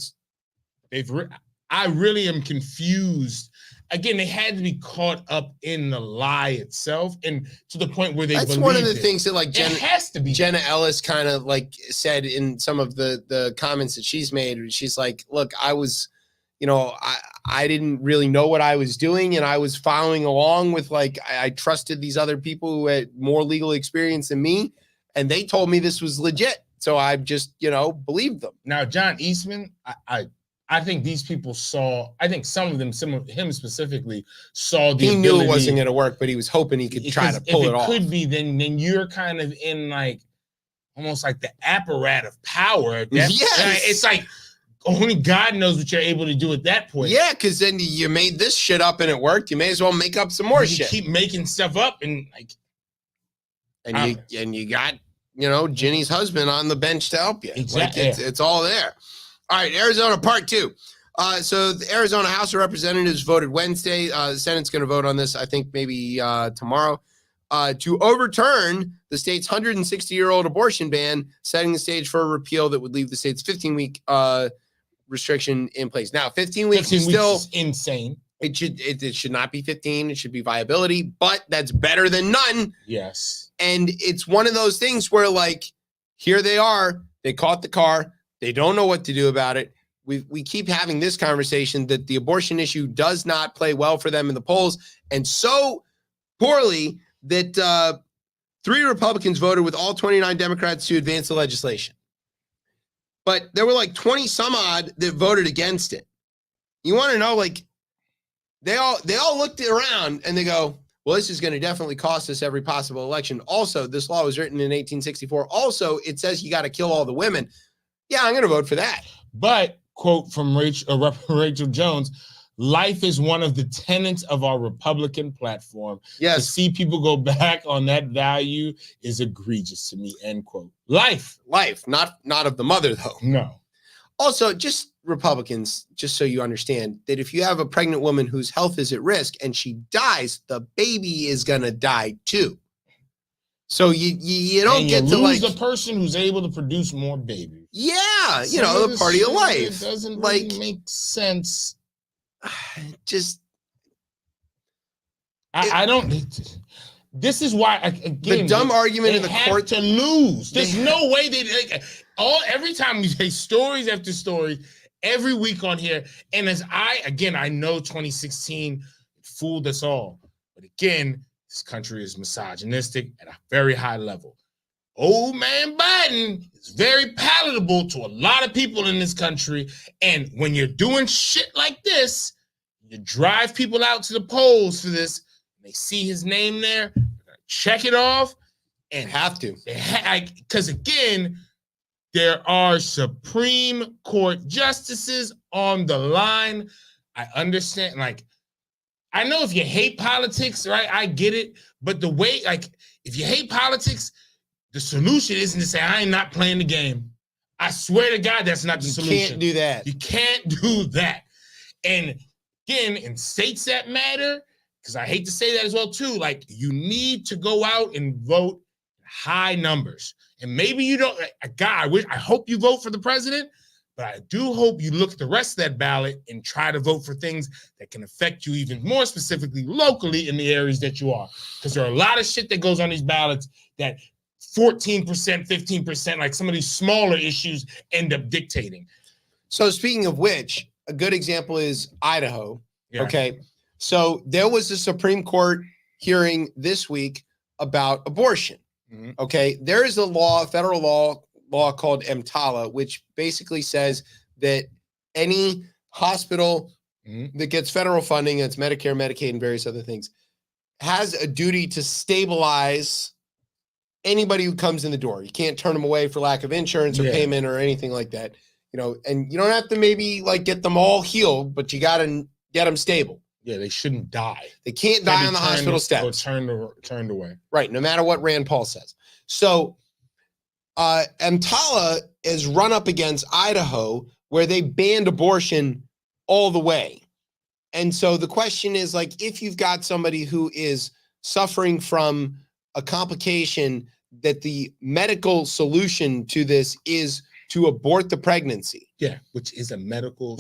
really am confused again, they had to be caught up in the lie itself, and to the point where they. That's one of the it. things that like It has to be. Jenna Ellis kind of like said in some of the comments that she's made. She's like, look, I was, I didn't really know what I was doing, and I was following along with like I trusted these other people who had more legal experience than me, and they told me this was legit. So I just, believed them. Now, John Eastman, I think these people saw, I think some of them, him specifically, saw the He ability, knew it wasn't going to work, but he was hoping he could try to pull it off. If it could be, then you're kind of in like, almost like the apparatus of power. Yes. It's like, only God knows what you're able to do at that point. Yeah, because then you made this shit up and it worked. You may as well make up some more shit. Keep making stuff up and like. And you got, Ginny's husband on the bench to help you. Exactly. Like it's all there. All right, Arizona part 2. So the Arizona House of Representatives voted Wednesday. The Senate's going to vote on this, I think, maybe tomorrow, to overturn the state's 160-year-old abortion ban, setting the stage for a repeal that would leave the state's 15-week restriction in place. Now, 15 weeks is still insane. It should not be 15. It should be viability, but that's better than none. Yes. And it's one of those things where, like, here they are. They caught the car. They don't know what to do about it. We keep having this conversation that the abortion issue does not play well for them in the polls, and so poorly that 3 Republicans voted with all 29 Democrats to advance the legislation. But there were like 20 some odd that voted against it. You want to know, like, they all looked around and they go, well, this is going to definitely cost us every possible election. Also, this law was written in 1864. Also, it says you got to kill all the women. Yeah, I'm going to vote for that. But, quote from Rachel Jones, life is one of the tenets of our Republican platform. Yes. To see people go back on that value is egregious to me, end quote. Life, not of the mother, though. No. Also, just Republicans, just so you understand, that if you have a pregnant woman whose health is at risk and she dies, the baby is going to die too. So you don't get to lose like the person who's able to produce more babies. Yeah, the party of life. It doesn't really make sense. Just I don't. This is why again the dumb argument in the court to lose. There's no way every time we say stories after stories every week on here, and as I know 2016 fooled us all, but again, this country is misogynistic at a very high level. Old man Biden is very palatable to a lot of people in this country, and when you're doing shit like this, you drive people out to the polls for this. They see his name there, check it off, and have to. Because again, there are Supreme Court justices on the line. I understand. Like, I know if you hate politics, right? I get it. But the way, if you hate politics, the solution isn't to say, I am not playing the game. I swear to God, that's not the solution. You can't do that. You can't do that. And again, in states that matter, because I hate to say that as well, too, like, you need to go out and vote high numbers. And maybe you don't, God, I hope you vote for the president, but I do hope you look at the rest of that ballot and try to vote for things that can affect you even more specifically locally in the areas that you are. Because there are a lot of shit that goes on these ballots that 14%, 15%, like some of these smaller issues end up dictating. So speaking of which, a good example is Idaho. Yeah. Okay. So there was a Supreme Court hearing this week about abortion. Mm-hmm. Okay. There is a federal law called EMTALA, which basically says that any hospital that gets federal funding, that's Medicare, Medicaid, and various other things, has a duty to stabilize anybody who comes in the door. You can't turn them away for lack of insurance or payment or anything like that. And you don't have to maybe like get them all healed, but you got to get them stable. Yeah, they shouldn't die. They can't die on the hospital steps. Or turned away. Right, no matter what Rand Paul says. So EMTALA is run up against Idaho, where they banned abortion all the way. And so the question is, like, if you've got somebody who is suffering from a complication, that the medical solution to this is to abort the pregnancy. Yeah, which is a medical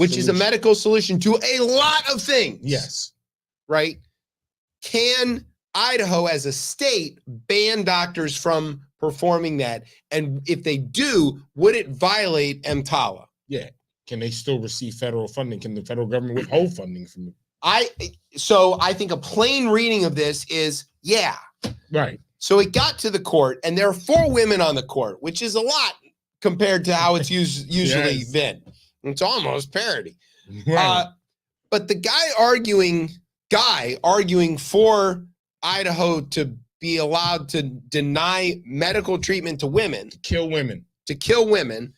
solution to a lot of things. Yes. right? Can Idaho as a state ban doctors from performing that? And if they do, would it violate EMTALA? Yeah. Can they still receive federal funding? Can the federal government withhold funding from them? So I think a plain reading of this is, yeah. Right. So it got to the court, and there are 4 women on the court, which is a lot compared to how it's usually Yes. been. It's almost parody. Right. But the guy arguing for Idaho to be allowed to deny medical treatment to women, to kill women,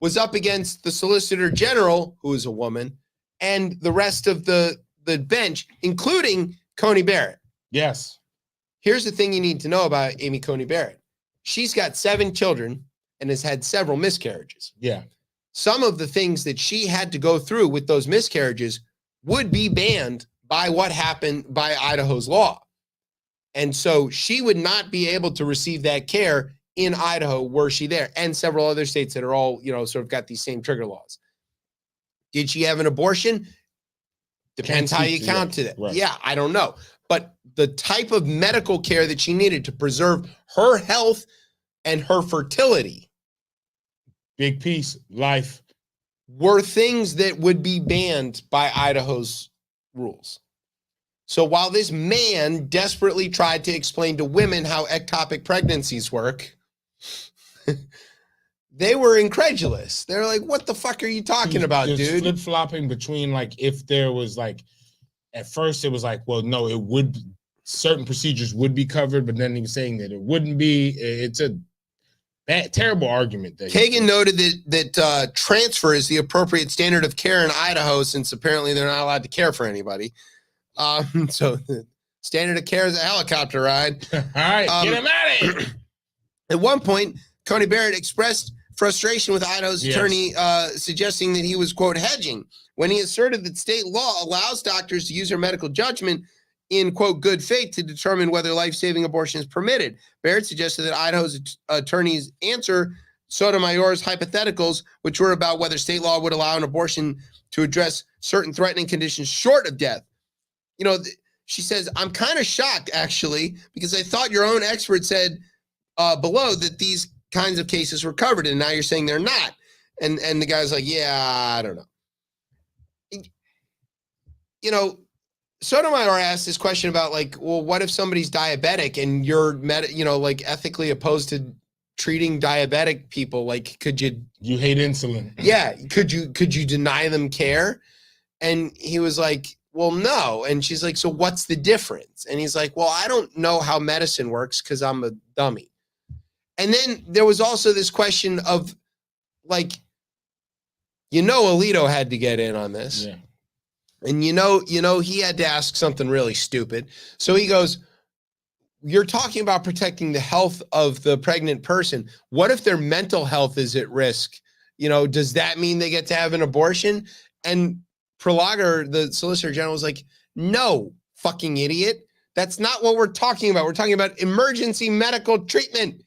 was up against the Solicitor General, who is a woman, and the rest of the bench, including Coney Barrett. Yes. Here's the thing you need to know about Amy Coney Barrett. She's got 7 children and has had several miscarriages. Yeah. Some of the things that she had to go through with those miscarriages would be banned by what happened by Idaho's law. And so she would not be able to receive that care in Idaho were she there, and several other states that are all, sort of got these same trigger laws. Did she have an abortion? Depends how you count to that. Right. Yeah, I don't know. But the type of medical care that she needed to preserve her health and her fertility, big piece, life, were things that would be banned by Idaho's rules. So while this man desperately tried to explain to women how ectopic pregnancies work, they were incredulous. They're like, what the fuck are you talking about, dude? Flip-flopping between, like, if there was, like, at first it was like, well, no, it would, certain procedures would be covered, but then he was saying that it wouldn't be. It's a bad, terrible argument. Kagan noted that transfer is the appropriate standard of care in Idaho, since apparently they're not allowed to care for anybody. So the standard of care is a helicopter ride. All right, get him out of here. At one point, Coney Barrett expressed frustration with Idaho's attorney, suggesting that he was, quote, hedging, when he asserted that state law allows doctors to use their medical judgment in, quote, good faith to determine whether life-saving abortion is permitted. Barrett suggested that Idaho's attorneys answer Sotomayor's hypotheticals, which were about whether state law would allow an abortion to address certain threatening conditions short of death. She says, I'm kind of shocked, actually, because I thought your own expert said below that these kinds of cases were covered, and now you're saying they're not. And the guy's like, yeah, I don't know. Sotomayor asked this question about, like, well, what if somebody's diabetic and you're ethically opposed to treating diabetic people? Like, could you hate insulin? Yeah, could you deny them care? And he was like, well, no. And she's like, so what's the difference? And he's like, well, I don't know how medicine works because I'm a dummy. And then there was also this question of, like, Alito had to get in on this. Yeah. And he had to ask something really stupid. So he goes, you're talking about protecting the health of the pregnant person. What if their mental health is at risk? Does that mean they get to have an abortion? And Prolager, the Solicitor General, was like, no, fucking idiot. That's not what we're talking about. We're talking about emergency medical treatment.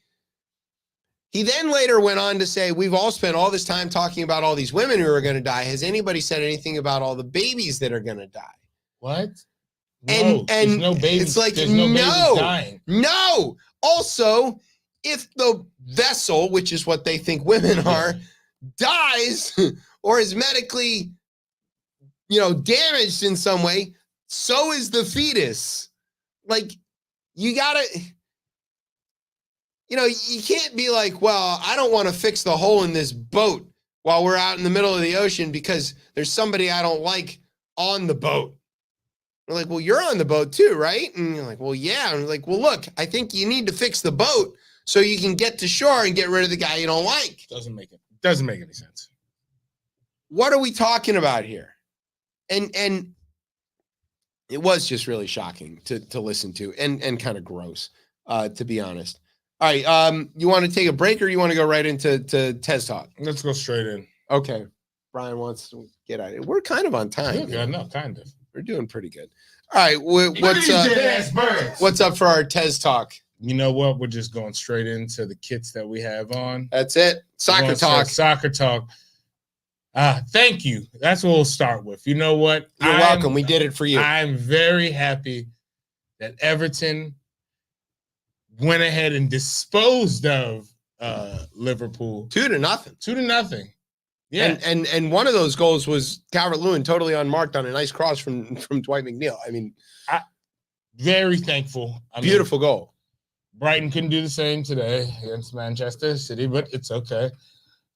He then later went on to say, we've all spent all this time talking about all these women who are going to die. Has anybody said anything about all the babies that are going to die? What? No, and no babies. It's like, there's no babies dying. No. Also, if the vessel, which is what they think women are, dies or is medically, damaged in some way, so is the fetus. Like, you gotta, you can't be like, well, I don't want to fix the hole in this boat while we're out in the middle of the ocean because there's somebody I don't like on the boat. We're like, well, you're on the boat too, right? And you're like, well, yeah. And we're like, well, look, I think you need to fix the boat so you can get to shore and get rid of the guy you don't like. Doesn't make any sense. What are we talking about here? And it was just really shocking to listen to and kind of gross, to be honest. All right, you want to take a break or you want to go right into Tez Talk? Let's go straight in. Okay. Brian wants to get out of it. We're kind of on time. Yeah, no, kind of. We're doing pretty good. All right, what's up for our Tez Talk? You know what? We're just going straight into the kits that we have on. That's it. Soccer talk. Soccer talk. Thank you. That's what we'll start with. You know what? You're welcome. We did it for you. I'm very happy that Everton went ahead and disposed of Liverpool 2-0. 2-0. Yeah, and one of those goals was Calvert-Lewin totally unmarked on a nice cross from Dwight McNeil. I mean, very thankful. Beautiful goal. Brighton couldn't do the same today against Manchester City, but it's okay.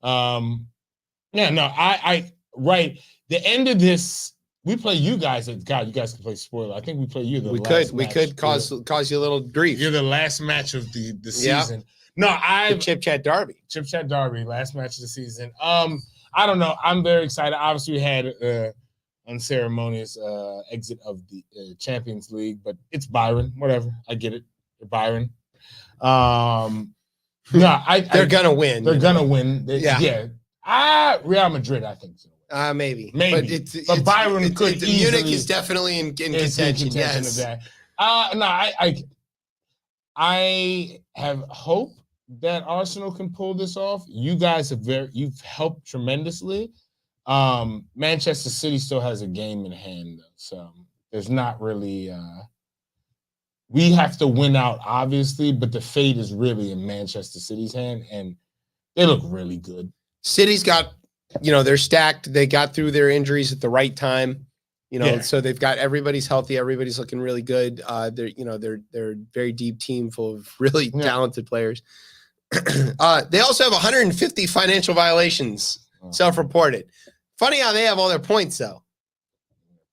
Yeah, no, I right. The end of this, we play you guys. God, you guys can play spoiler. I think we play you. We could cause you a little grief. You're the last match of the season. No, the ChipChat Derby. ChipChat Derby, last match of the season. I don't know. I'm very excited. Obviously, we had unceremonious exit of the Champions League, but it's Byron. Whatever, I get it. Byron. They're gonna win. They're gonna win. Yeah. Real Madrid, I think so. Maybe. But Byron could easily. Munich is definitely in contention. Yes. Of that. I have hope that Arsenal can pull this off. You guys you've helped tremendously. Manchester City still has a game in hand, though, so there's not really. We have to win out, obviously, but the fate is really in Manchester City's hand, and they look really good. City's got, they're stacked. They got through their injuries at the right time, so they've got everybody's healthy. Everybody's looking really good. They're a very deep team full of really talented players. They also have 150 financial violations self-reported. Funny how they have all their points, though.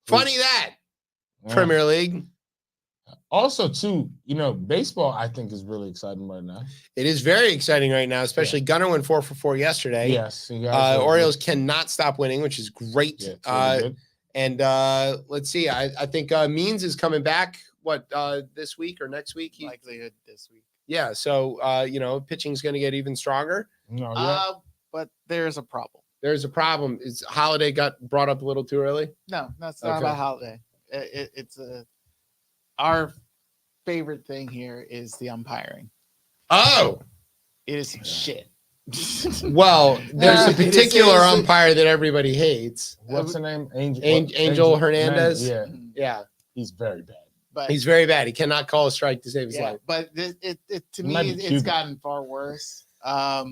Funny that. Premier League. Also, too, baseball, I think, is really exciting right now. It is very exciting right now, especially Gunnar went 4 for 4 yesterday. Yes. Orioles cannot stop winning, which is great. Really and let's see. I think Means is coming back, this week or next week? Likelihood this week. Yeah, so, pitching's going to get even stronger. But there's a problem. There's a problem. Is Holiday got brought up a little too early? No, that's not about Holiday. It's our favorite thing here is the umpiring. Oh, it is some shit. Well, there's a particular umpire that everybody hates. What's the name? Angel Hernandez. Yeah. He's very bad. But he's very bad. He cannot call a strike to save his life. But to me, it's gotten far worse. I've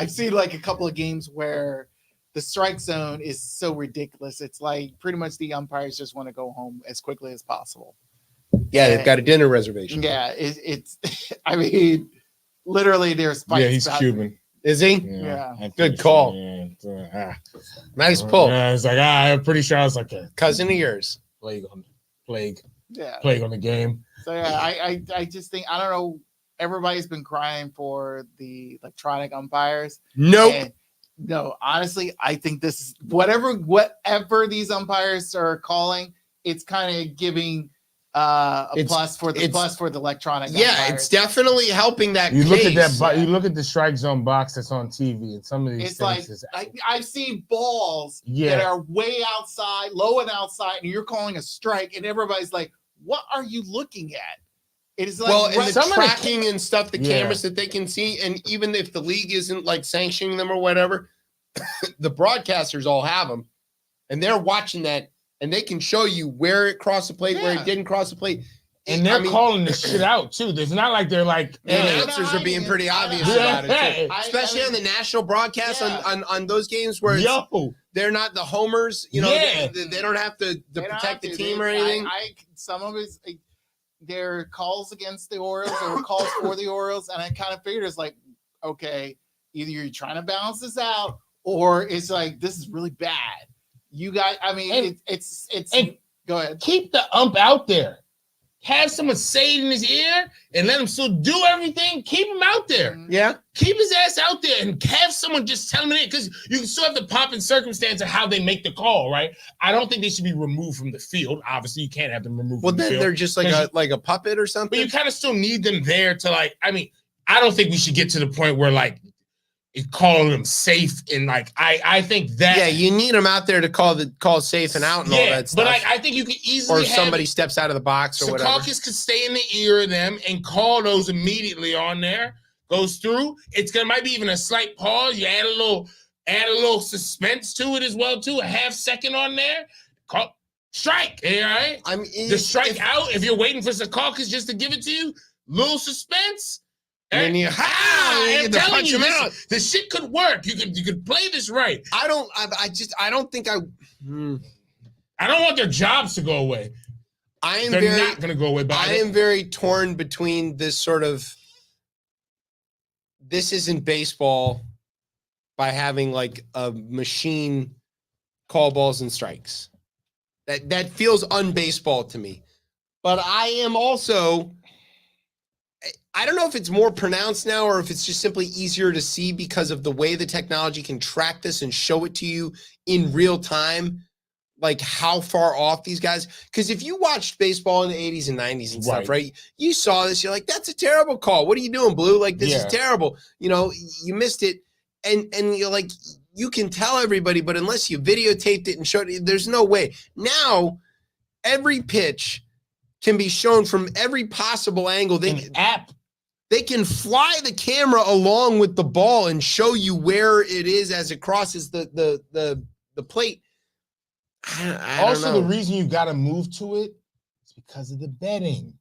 seen like a couple of games where the strike zone is so ridiculous. It's like pretty much the umpires just want to go home as quickly as possible. Yeah, they've got a dinner reservation. Yeah, it's. I mean, literally, there's fights. Yeah, he's Cuban. Is he? Yeah. Good call. Nice pull. Yeah, it's like I'm pretty sure I was like a cousin of yours. Plague on the game. So I just think I don't know. Everybody's been crying for the electronic umpires. Nope. No, honestly, I think this is whatever these umpires are calling, it's kind of giving a plus for the electronic. Yeah, umpires. It's definitely helping that. You look at that. You look at the strike zone box that's on TV, and some of these it's things. I've seen balls that are way outside, low and outside, and you're calling a strike, and everybody's like, "What are you looking at?" It is like and the tracking and stuff, the cameras that they can see, and even if the league isn't sanctioning them or whatever, the broadcasters all have them, and they're watching that, and they can show you where it crossed the plate, where it didn't cross the plate, and they're calling the shit out too. There's not like they're like the announcers are being pretty obvious about it, too. Especially on the national broadcast on those games where they're not the homers, they don't have to protect the team or anything. Some of it's. Their calls against the Orioles or calls for the Orioles, and I kind of figured it's like, okay, either you're trying to balance this out, or it's like this is really bad. You guys, I mean, it's. Go ahead. Keep the ump out there. Have someone say it in his ear and let him still do everything. Keep him out there. Yeah. Keep his ass out there and have someone just tell him it, because you can still have the pop and circumstance of how they make the call, right? I don't think they should be removed from the field. Obviously, you can't have them removed from the field. Well, then they're just like a puppet or something. But you kind of still need them there to I don't think we should get to the point where calling them safe and I think that you need them out there to call safe and out and all that stuff. But I think you could easily somebody steps out of the box or whatever. Secaucus could stay in the ear of them and call those immediately on there. Goes through. Might be even a slight pause. You add a little add a little suspense to it as well, too. A half second on there. Call, strike. All right. I mean, the strike out if you're waiting for Secaucus just to give it to you. Little suspense. And then you I'm telling you, the shit could work. You could play this right. I don't think I don't want their jobs to go away. They're not going to go away. But I am very torn between this sort of, this isn't baseball by having like a machine call balls and strikes. That feels unbaseball to me. But I am also, I don't know if it's more pronounced now or if it's just simply easier to see because of the way the technology can track this and show it to you in real time, like how far off these guys. Because if you watched baseball in the 80s and 90s and stuff, right? You saw this, you're like, that's a terrible call. What are you doing, Blue? Like, this is terrible. You know, you missed it. And you're like, you can tell everybody, but unless you videotaped it and showed it, there's no way. Now, every pitch can be shown from every possible angle. They can fly the camera along with the ball and show you where it is as it crosses the plate. I also, don't know. the reason you got to move to it is because of the betting.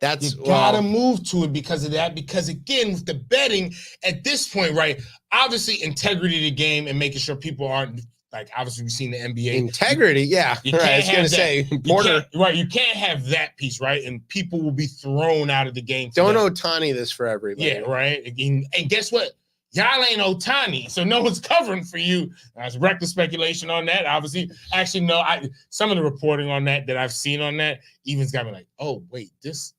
You got to move to it because of that. Because again, with the betting at this point, right? Obviously, integrity of the game and making sure people aren't like. Obviously, we've seen the NBA integrity. Yeah, you right. Can't I was going to say Porter. You can't have that piece, right? And people will be thrown out of the game. Don't Ohtani this for everybody. Yeah, right. And guess what? Y'all ain't Ohtani, so no one's covering for you. There's reckless speculation on that. Obviously, actually, no. Some of the reporting on that I've seen on that even's got me like, oh wait, this.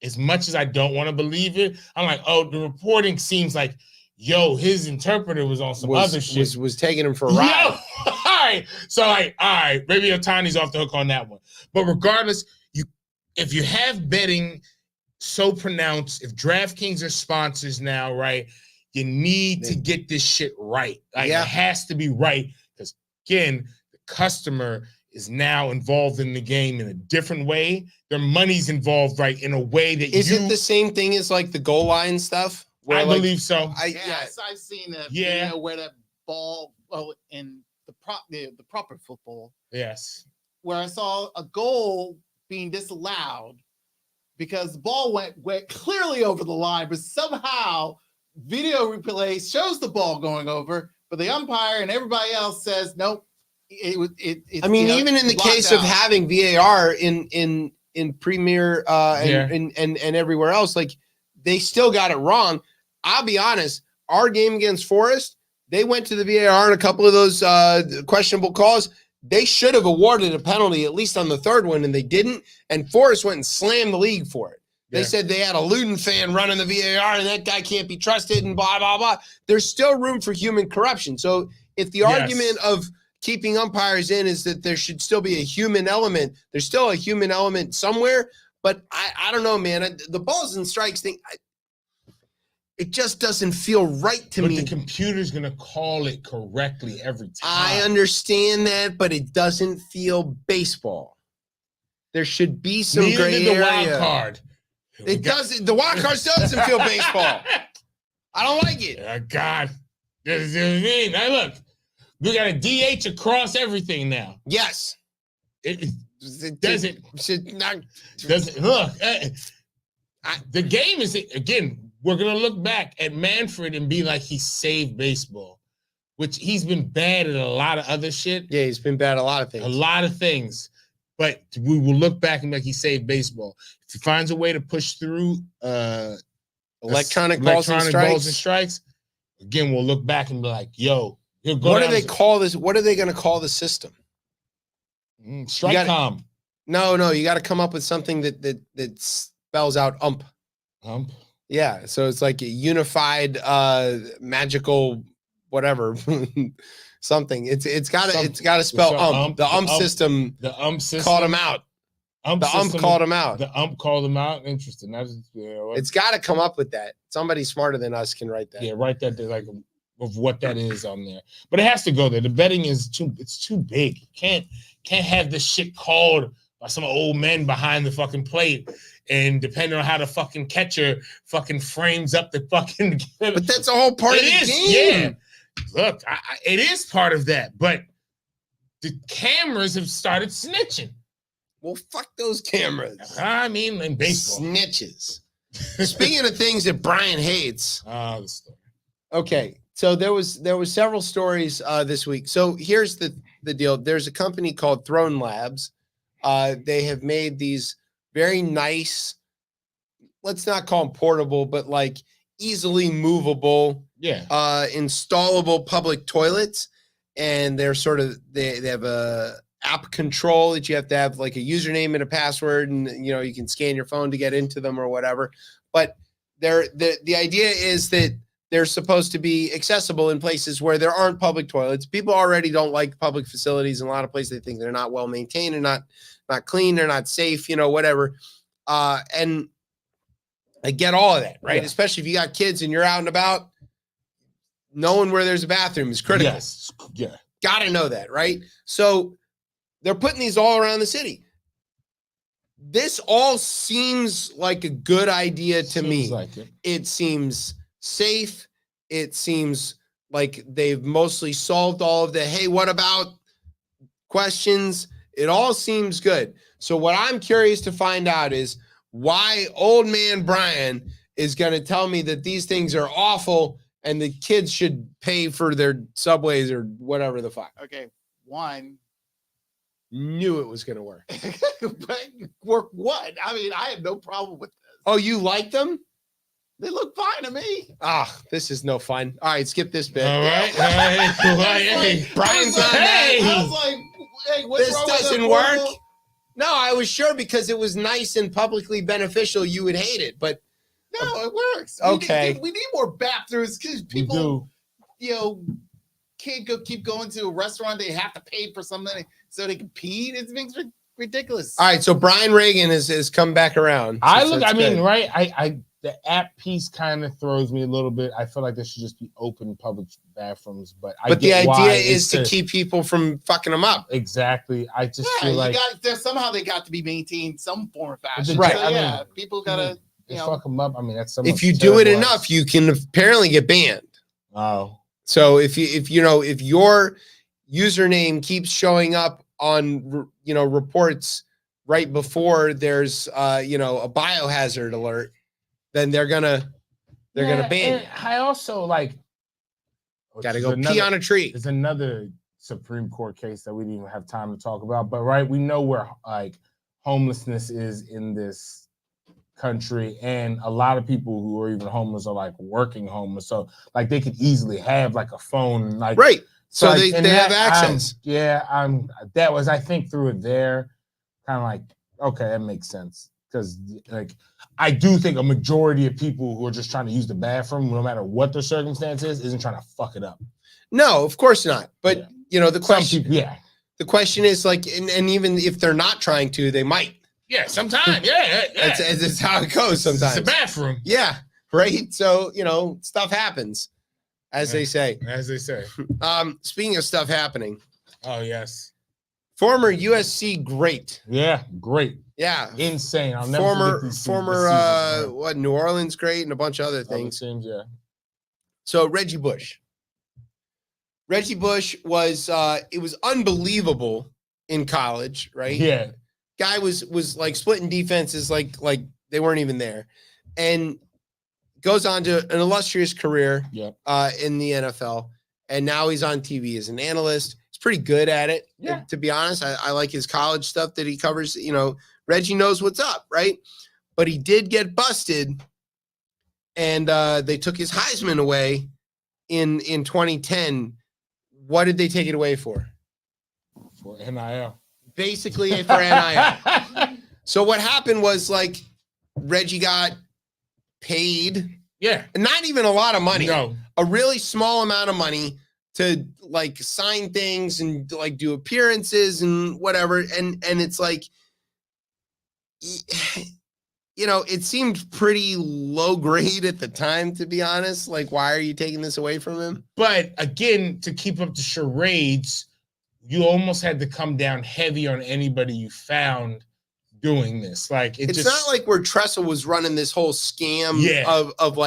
As much as I don't want to believe it, I'm like, oh, the reporting seems like, yo, his interpreter was on some other shit. Was taking him for a ride. Yo, all right. So like, all right, maybe Ohtani's off the hook on that one. But regardless, if you have betting so pronounced, if DraftKings are sponsors now, right, you need to get this shit right. Like, it has to be right. Because again, the customer is now involved in the game in a different way. Their money's involved, right, in a way that is it the same thing as like the goal line stuff? I believe so. Yes, I've seen a video where that ball, in the proper football. Yes. Where I saw a goal being disallowed because the ball went clearly over the line, but somehow video replay shows the ball going over, but the umpire and everybody else says nope. I mean, even in the case of having VAR in Premier and everywhere else, like they still got it wrong. I'll be honest, our game against Forest, they went to the VAR on a couple of those questionable calls. They should have awarded a penalty, at least on the third one, and they didn't. And Forest went and slammed the league for it. They said they had a Luton fan running the VAR and that guy can't be trusted and blah, blah, blah. There's still room for human corruption. So if the argument of keeping umpires in is that there should still be a human element, there's still a human element somewhere. But I don't know, man. The balls and strikes thing, it just doesn't feel right to me. But the computer's going to call it correctly every time. I understand that, but it doesn't feel baseball. There should be some gray area. The wild card. The wild card still doesn't feel baseball. I don't like it. Oh, God. This is what I mean. Now, look, we got a DH across everything now. Yes. It doesn't. Look, the game is, again, we're going to look back at Manfred and be like, he saved baseball, which he's been bad at a lot of other shit. Yeah, he's been bad at a lot of things. A lot of things. But we will look back and be like, he saved baseball. If he finds a way to push through electronic balls and strikes, again, we'll look back and be like, yo, what do they call this? What are they going to call the system? Strike-com. No, you got to come up with something that spells out ump. Ump? Yeah, so it's like a unified magical whatever something. It's got to spell ump. The ump system. The ump system called him out. The ump called him out. The ump called him out. Interesting. It's got to come up with that. Somebody smarter than us can write that. Yeah, write that like of what that is on there. But it has to go there. The betting is too big. You can't have this shit called by some old men behind the fucking plate. And depending on how the fucking catcher fucking frames up the fucking. But that's a whole part of the game. look, it is part of that, but the cameras have started snitching. Well, fuck those cameras. I mean, in baseball. Snitches. Speaking of things that Brian hates. The story. Okay, so there was several stories this week. So here's the deal. There's a company called Throne Labs. They have made these very nice, let's not call them portable, but like easily movable, installable public toilets. And they're sort of they have a app control that you have to have like a username and a password, and you can scan your phone to get into them or whatever. But the idea is that they're supposed to be accessible in places where there aren't public toilets. People already don't like public facilities in a lot of places. They think they're not well maintained and not clean, they're not safe, whatever. And I get all of that, right? Yeah. Especially if you got kids and you're out and about. Knowing where there's a bathroom is critical. Yes. Yeah. Got to know that, right? So they're putting these all around the city. This all seems like a good idea to me. Like it seems safe. It seems like they've mostly solved all of the, hey, what about questions? It all seems good. So what I'm curious to find out is why old man Brian is going to tell me that these things are awful and the kids should pay for their subways or whatever the fuck. Okay, one. Knew it was going to work. But work what? I mean, I have no problem with this. Oh, you like them? They look fine to me. This is no fun. All right, skip this bit. All right. Hey, Brian's on that. I was like, hey, what's this wrong doesn't with work. No, I was sure because it was nice and publicly beneficial, you would hate it, but no, it works. Okay. We need more bathrooms because people, can't keep going to a restaurant. They have to pay for something so they can pee. It makes it ridiculous. All right, so Brian Reagan has come back around. The app piece kind of throws me a little bit. I feel like there should just be open public bathrooms, but the idea is to keep people from fucking them up. Exactly. I just feel like somehow they got to be maintained some form of fashion. Right. So, people gotta fuck them up. I mean, that's if you do it enough, you can apparently get banned. Oh. So if your username keeps showing up on reports right before there's a biohazard alert, then they're gonna ban you. I also gotta go pee on a tree. There's another Supreme Court case that we didn't even have time to talk about, but right, we know where homelessness is in this country, and a lot of people who are even homeless are working homeless, so they could easily have a phone, right. So they have access. I think through it there, kind of okay, that makes sense. Because I do think a majority of people who are just trying to use the bathroom, no matter what their circumstance is, isn't trying to fuck it up. No, of course not. But the question, the question is and even if they're not trying to, they might. Yeah, sometimes. Yeah. That's how it goes. Sometimes it's a bathroom. Yeah, right. So stuff happens, as they say. As they say. Speaking of stuff happening. Oh yes. Former USC great. Yeah, great. Yeah, insane. I'll never former New Orleans great and a bunch of other things. Yeah. So Reggie Bush was it was unbelievable in college, right? Yeah. Guy was splitting defenses like they weren't even there, and goes on to an illustrious career in the NFL, and now he's on TV as an analyst. He's pretty good at it. Yeah. To be honest, I like his college stuff that he covers. Reggie knows what's up, right? But he did get busted, and they took his Heisman away in 2010. What did they take it away for? For NIL. Basically for NIL. So what happened was Reggie got paid. Yeah. Not even a lot of money. No. A really small amount of money to sign things and do appearances and whatever. And it's it seemed pretty low grade at the time, to be honest. Why are you taking this away from him? But again, to keep up the charades, you almost had to come down heavy on anybody you found doing this. It's not like where Tressel was running this whole scam of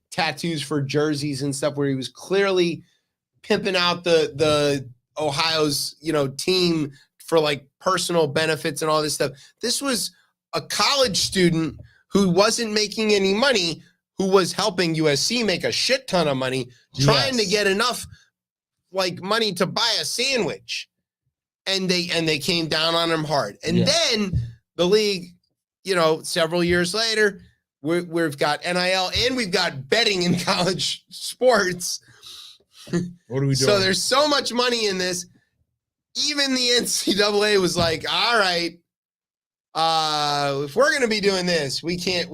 tattoos for jerseys and stuff, where he was clearly pimping out the Ohio's, team for like personal benefits and all this stuff. This was a college student who wasn't making any money, who was helping USC make a shit ton of money, trying to get enough like money to buy a sandwich. And they came down on him hard. And then the league, several years later, we've got NIL and we've got betting in college sports. What are we doing? So there's so much money in this. Even the NCAA was like, all right, if we're going to be doing this, we can't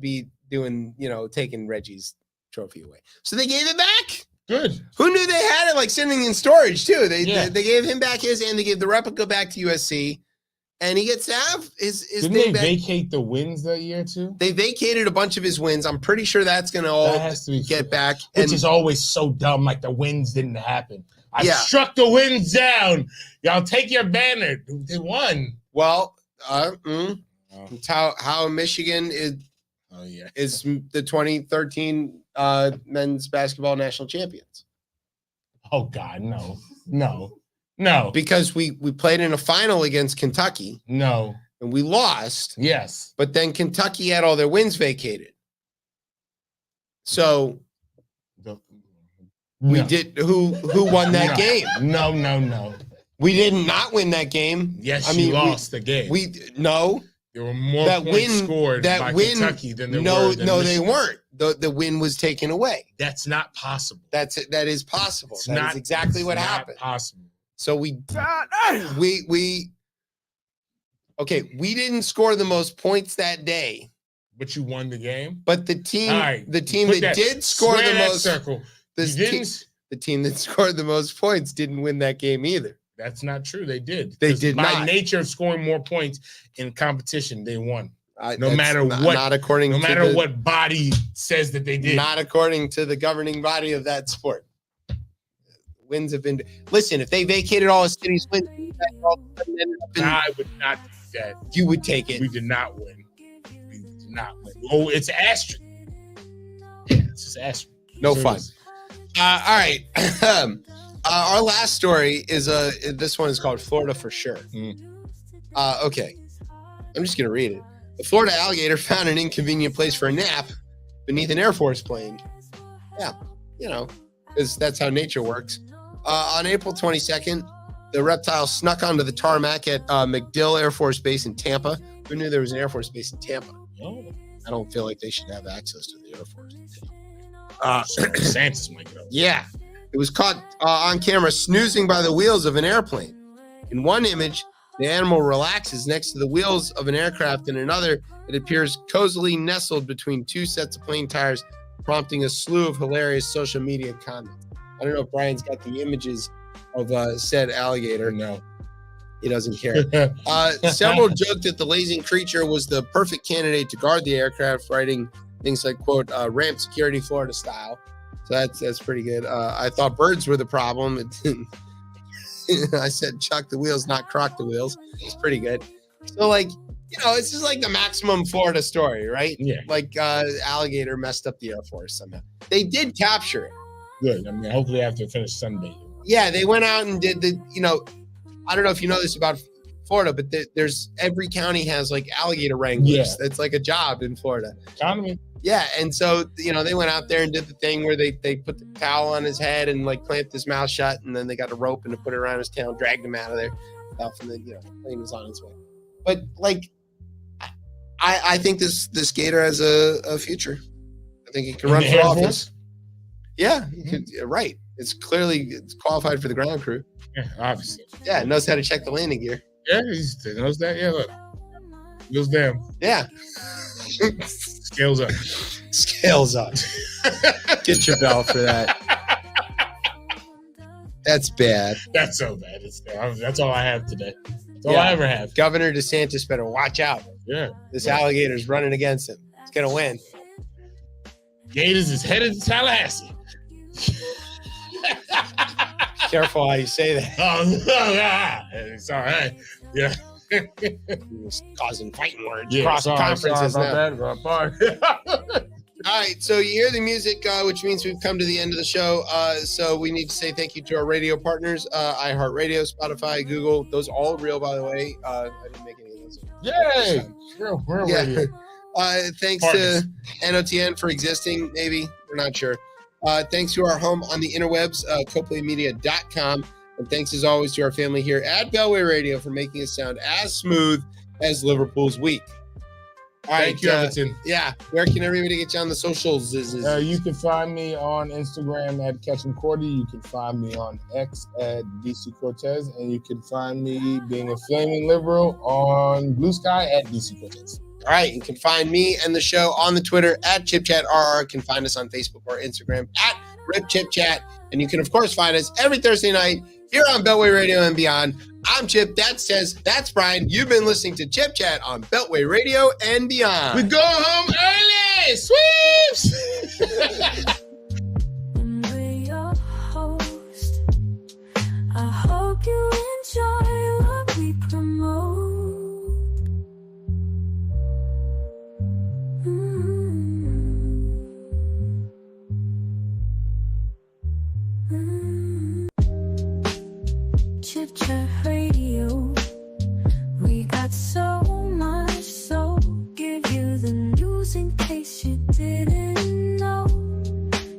be doing, taking Reggie's trophy away. So they gave it back. Good. Who knew they had it like sitting in storage too? They gave him back his, and they gave the replica back to USC, and he gets to have his Didn't thing they back. vacate the wins that year too? They vacated a bunch of his wins. I'm pretty sure that's going to all get back. Which is always so dumb. Like the wins didn't happen. I Yeah. struck the wins down. Y'all take your banner. They won. Well, it's how Michigan is the 2013 men's basketball national champions. Oh God, no. Because we played in a final against Kentucky. No. And we lost. Yes. But then Kentucky had all their wins vacated. So we did. Who won that game? No. We did not win that game. Yes, you lost the game. There were more points scored by Kentucky than there were. No, they weren't. The win was taken away. That's not possible. That is possible. That is exactly what happened. Possible. So we didn't score the most points that day, but you won the game. But the team that did score the most circle. The team that scored the most points didn't win that game either. That's not true. They did. They did by not. nature of scoring more points in competition, they won. No matter what body says that they did. Not according to the governing body of that sport. Wins have been. Listen, if they vacated all the city's wins, I would not do that. You would take it. We did not win. Oh, it's asterisk. It's just asterisk. No fun. All right. Our last story is this one is called Florida for Sure. Okay. I'm just going to read it. The Florida alligator found an inconvenient place for a nap beneath an Air Force plane. Yeah, because that's how nature works. On April 22nd, the reptile snuck onto the tarmac at MacDill Air Force Base in Tampa. Who knew there was an Air Force Base in Tampa? Oh. I don't feel like they should have access to the Air Force. DeSantis might go. Yeah. It was caught on camera snoozing by the wheels of an airplane. In one image, the animal relaxes next to the wheels of an aircraft. In another, it appears cozily nestled between two sets of plane tires, prompting a slew of hilarious social media comments. I don't know if Brian's got the images of said alligator. No. He doesn't care. Several joked that the lazing creature was the perfect candidate to guard the aircraft, writing things like, quote, ramp security Florida style. So that's pretty good. I thought birds were the problem. It didn't. I said chuck the wheels, not crock the wheels. It's pretty good. So it's just like the maximum Florida story, right? Yeah. Like alligator messed up the Air Force somehow. They did capture it. Good. I mean, hopefully after finish Sunday. Yeah, they went out and did I don't know if you know this about Florida, but there's every county has like alligator wranglers. Yeah. It's like a job in Florida. Economy. Yeah, and so they went out there and did the thing where they put the towel on his head and like clamped his mouth shut, and then they got a rope and to put it around his tail and dragged him out of there. And then the plane was on its way. But I think this gator has a future. I think he can run for office. Yeah, he could, right. It's qualified for the ground crew. Yeah, obviously. Yeah, it knows how to check the landing gear. Yeah, he knows that. Yeah, look. Goes down. Yeah. Scales up. Scales up. Get your bell for that. That's bad. That's so bad. That's all I have today. That's all I ever have. Governor DeSantis better watch out. Yeah. This alligator's running against him. He's going to win. Gators is headed to Tallahassee. Careful how you say that. It's all right. Yeah. He was causing fighting words across conferences now. All right, so you hear the music, which means we've come to the end of the show. So we need to say thank you to our radio partners, iHeartRadio, Spotify, Google. Those all real, by the way. I didn't make any of those. Yay! Real radio. Thanks to NOTN for existing, maybe. We're not sure. Thanks to our home on the interwebs, CopleyMedia.com. And thanks, as always, to our family here at Beltway Radio for making it sound as smooth as Liverpool's week. All right, Thank you, Everton. Yeah. Where can everybody get you on the socials? You can find me on Instagram at Catching Cordy. You can find me on X at DC Cortez. And you can find me being a flaming liberal on Blue Sky at DC Cortez. All right. You can find me and the show on the Twitter at ChipChatRR. You can find us on Facebook or Instagram at RipChipChat. And you can, of course, find us every Thursday night here on Beltway Radio and beyond. I'm Chip. That's Brian. You've been listening to Chip Chat on Beltway Radio and beyond. We go home early. Sweeps. We're your host. I hope you enjoy what we promote. Chip Chat Radio. We got so much, so give you the news in case you didn't know.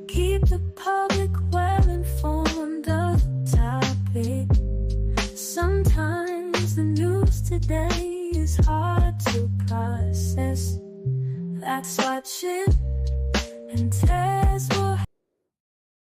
Keep the public well informed of the topic. Sometimes the news today is hard to process. That's what Chip and Tess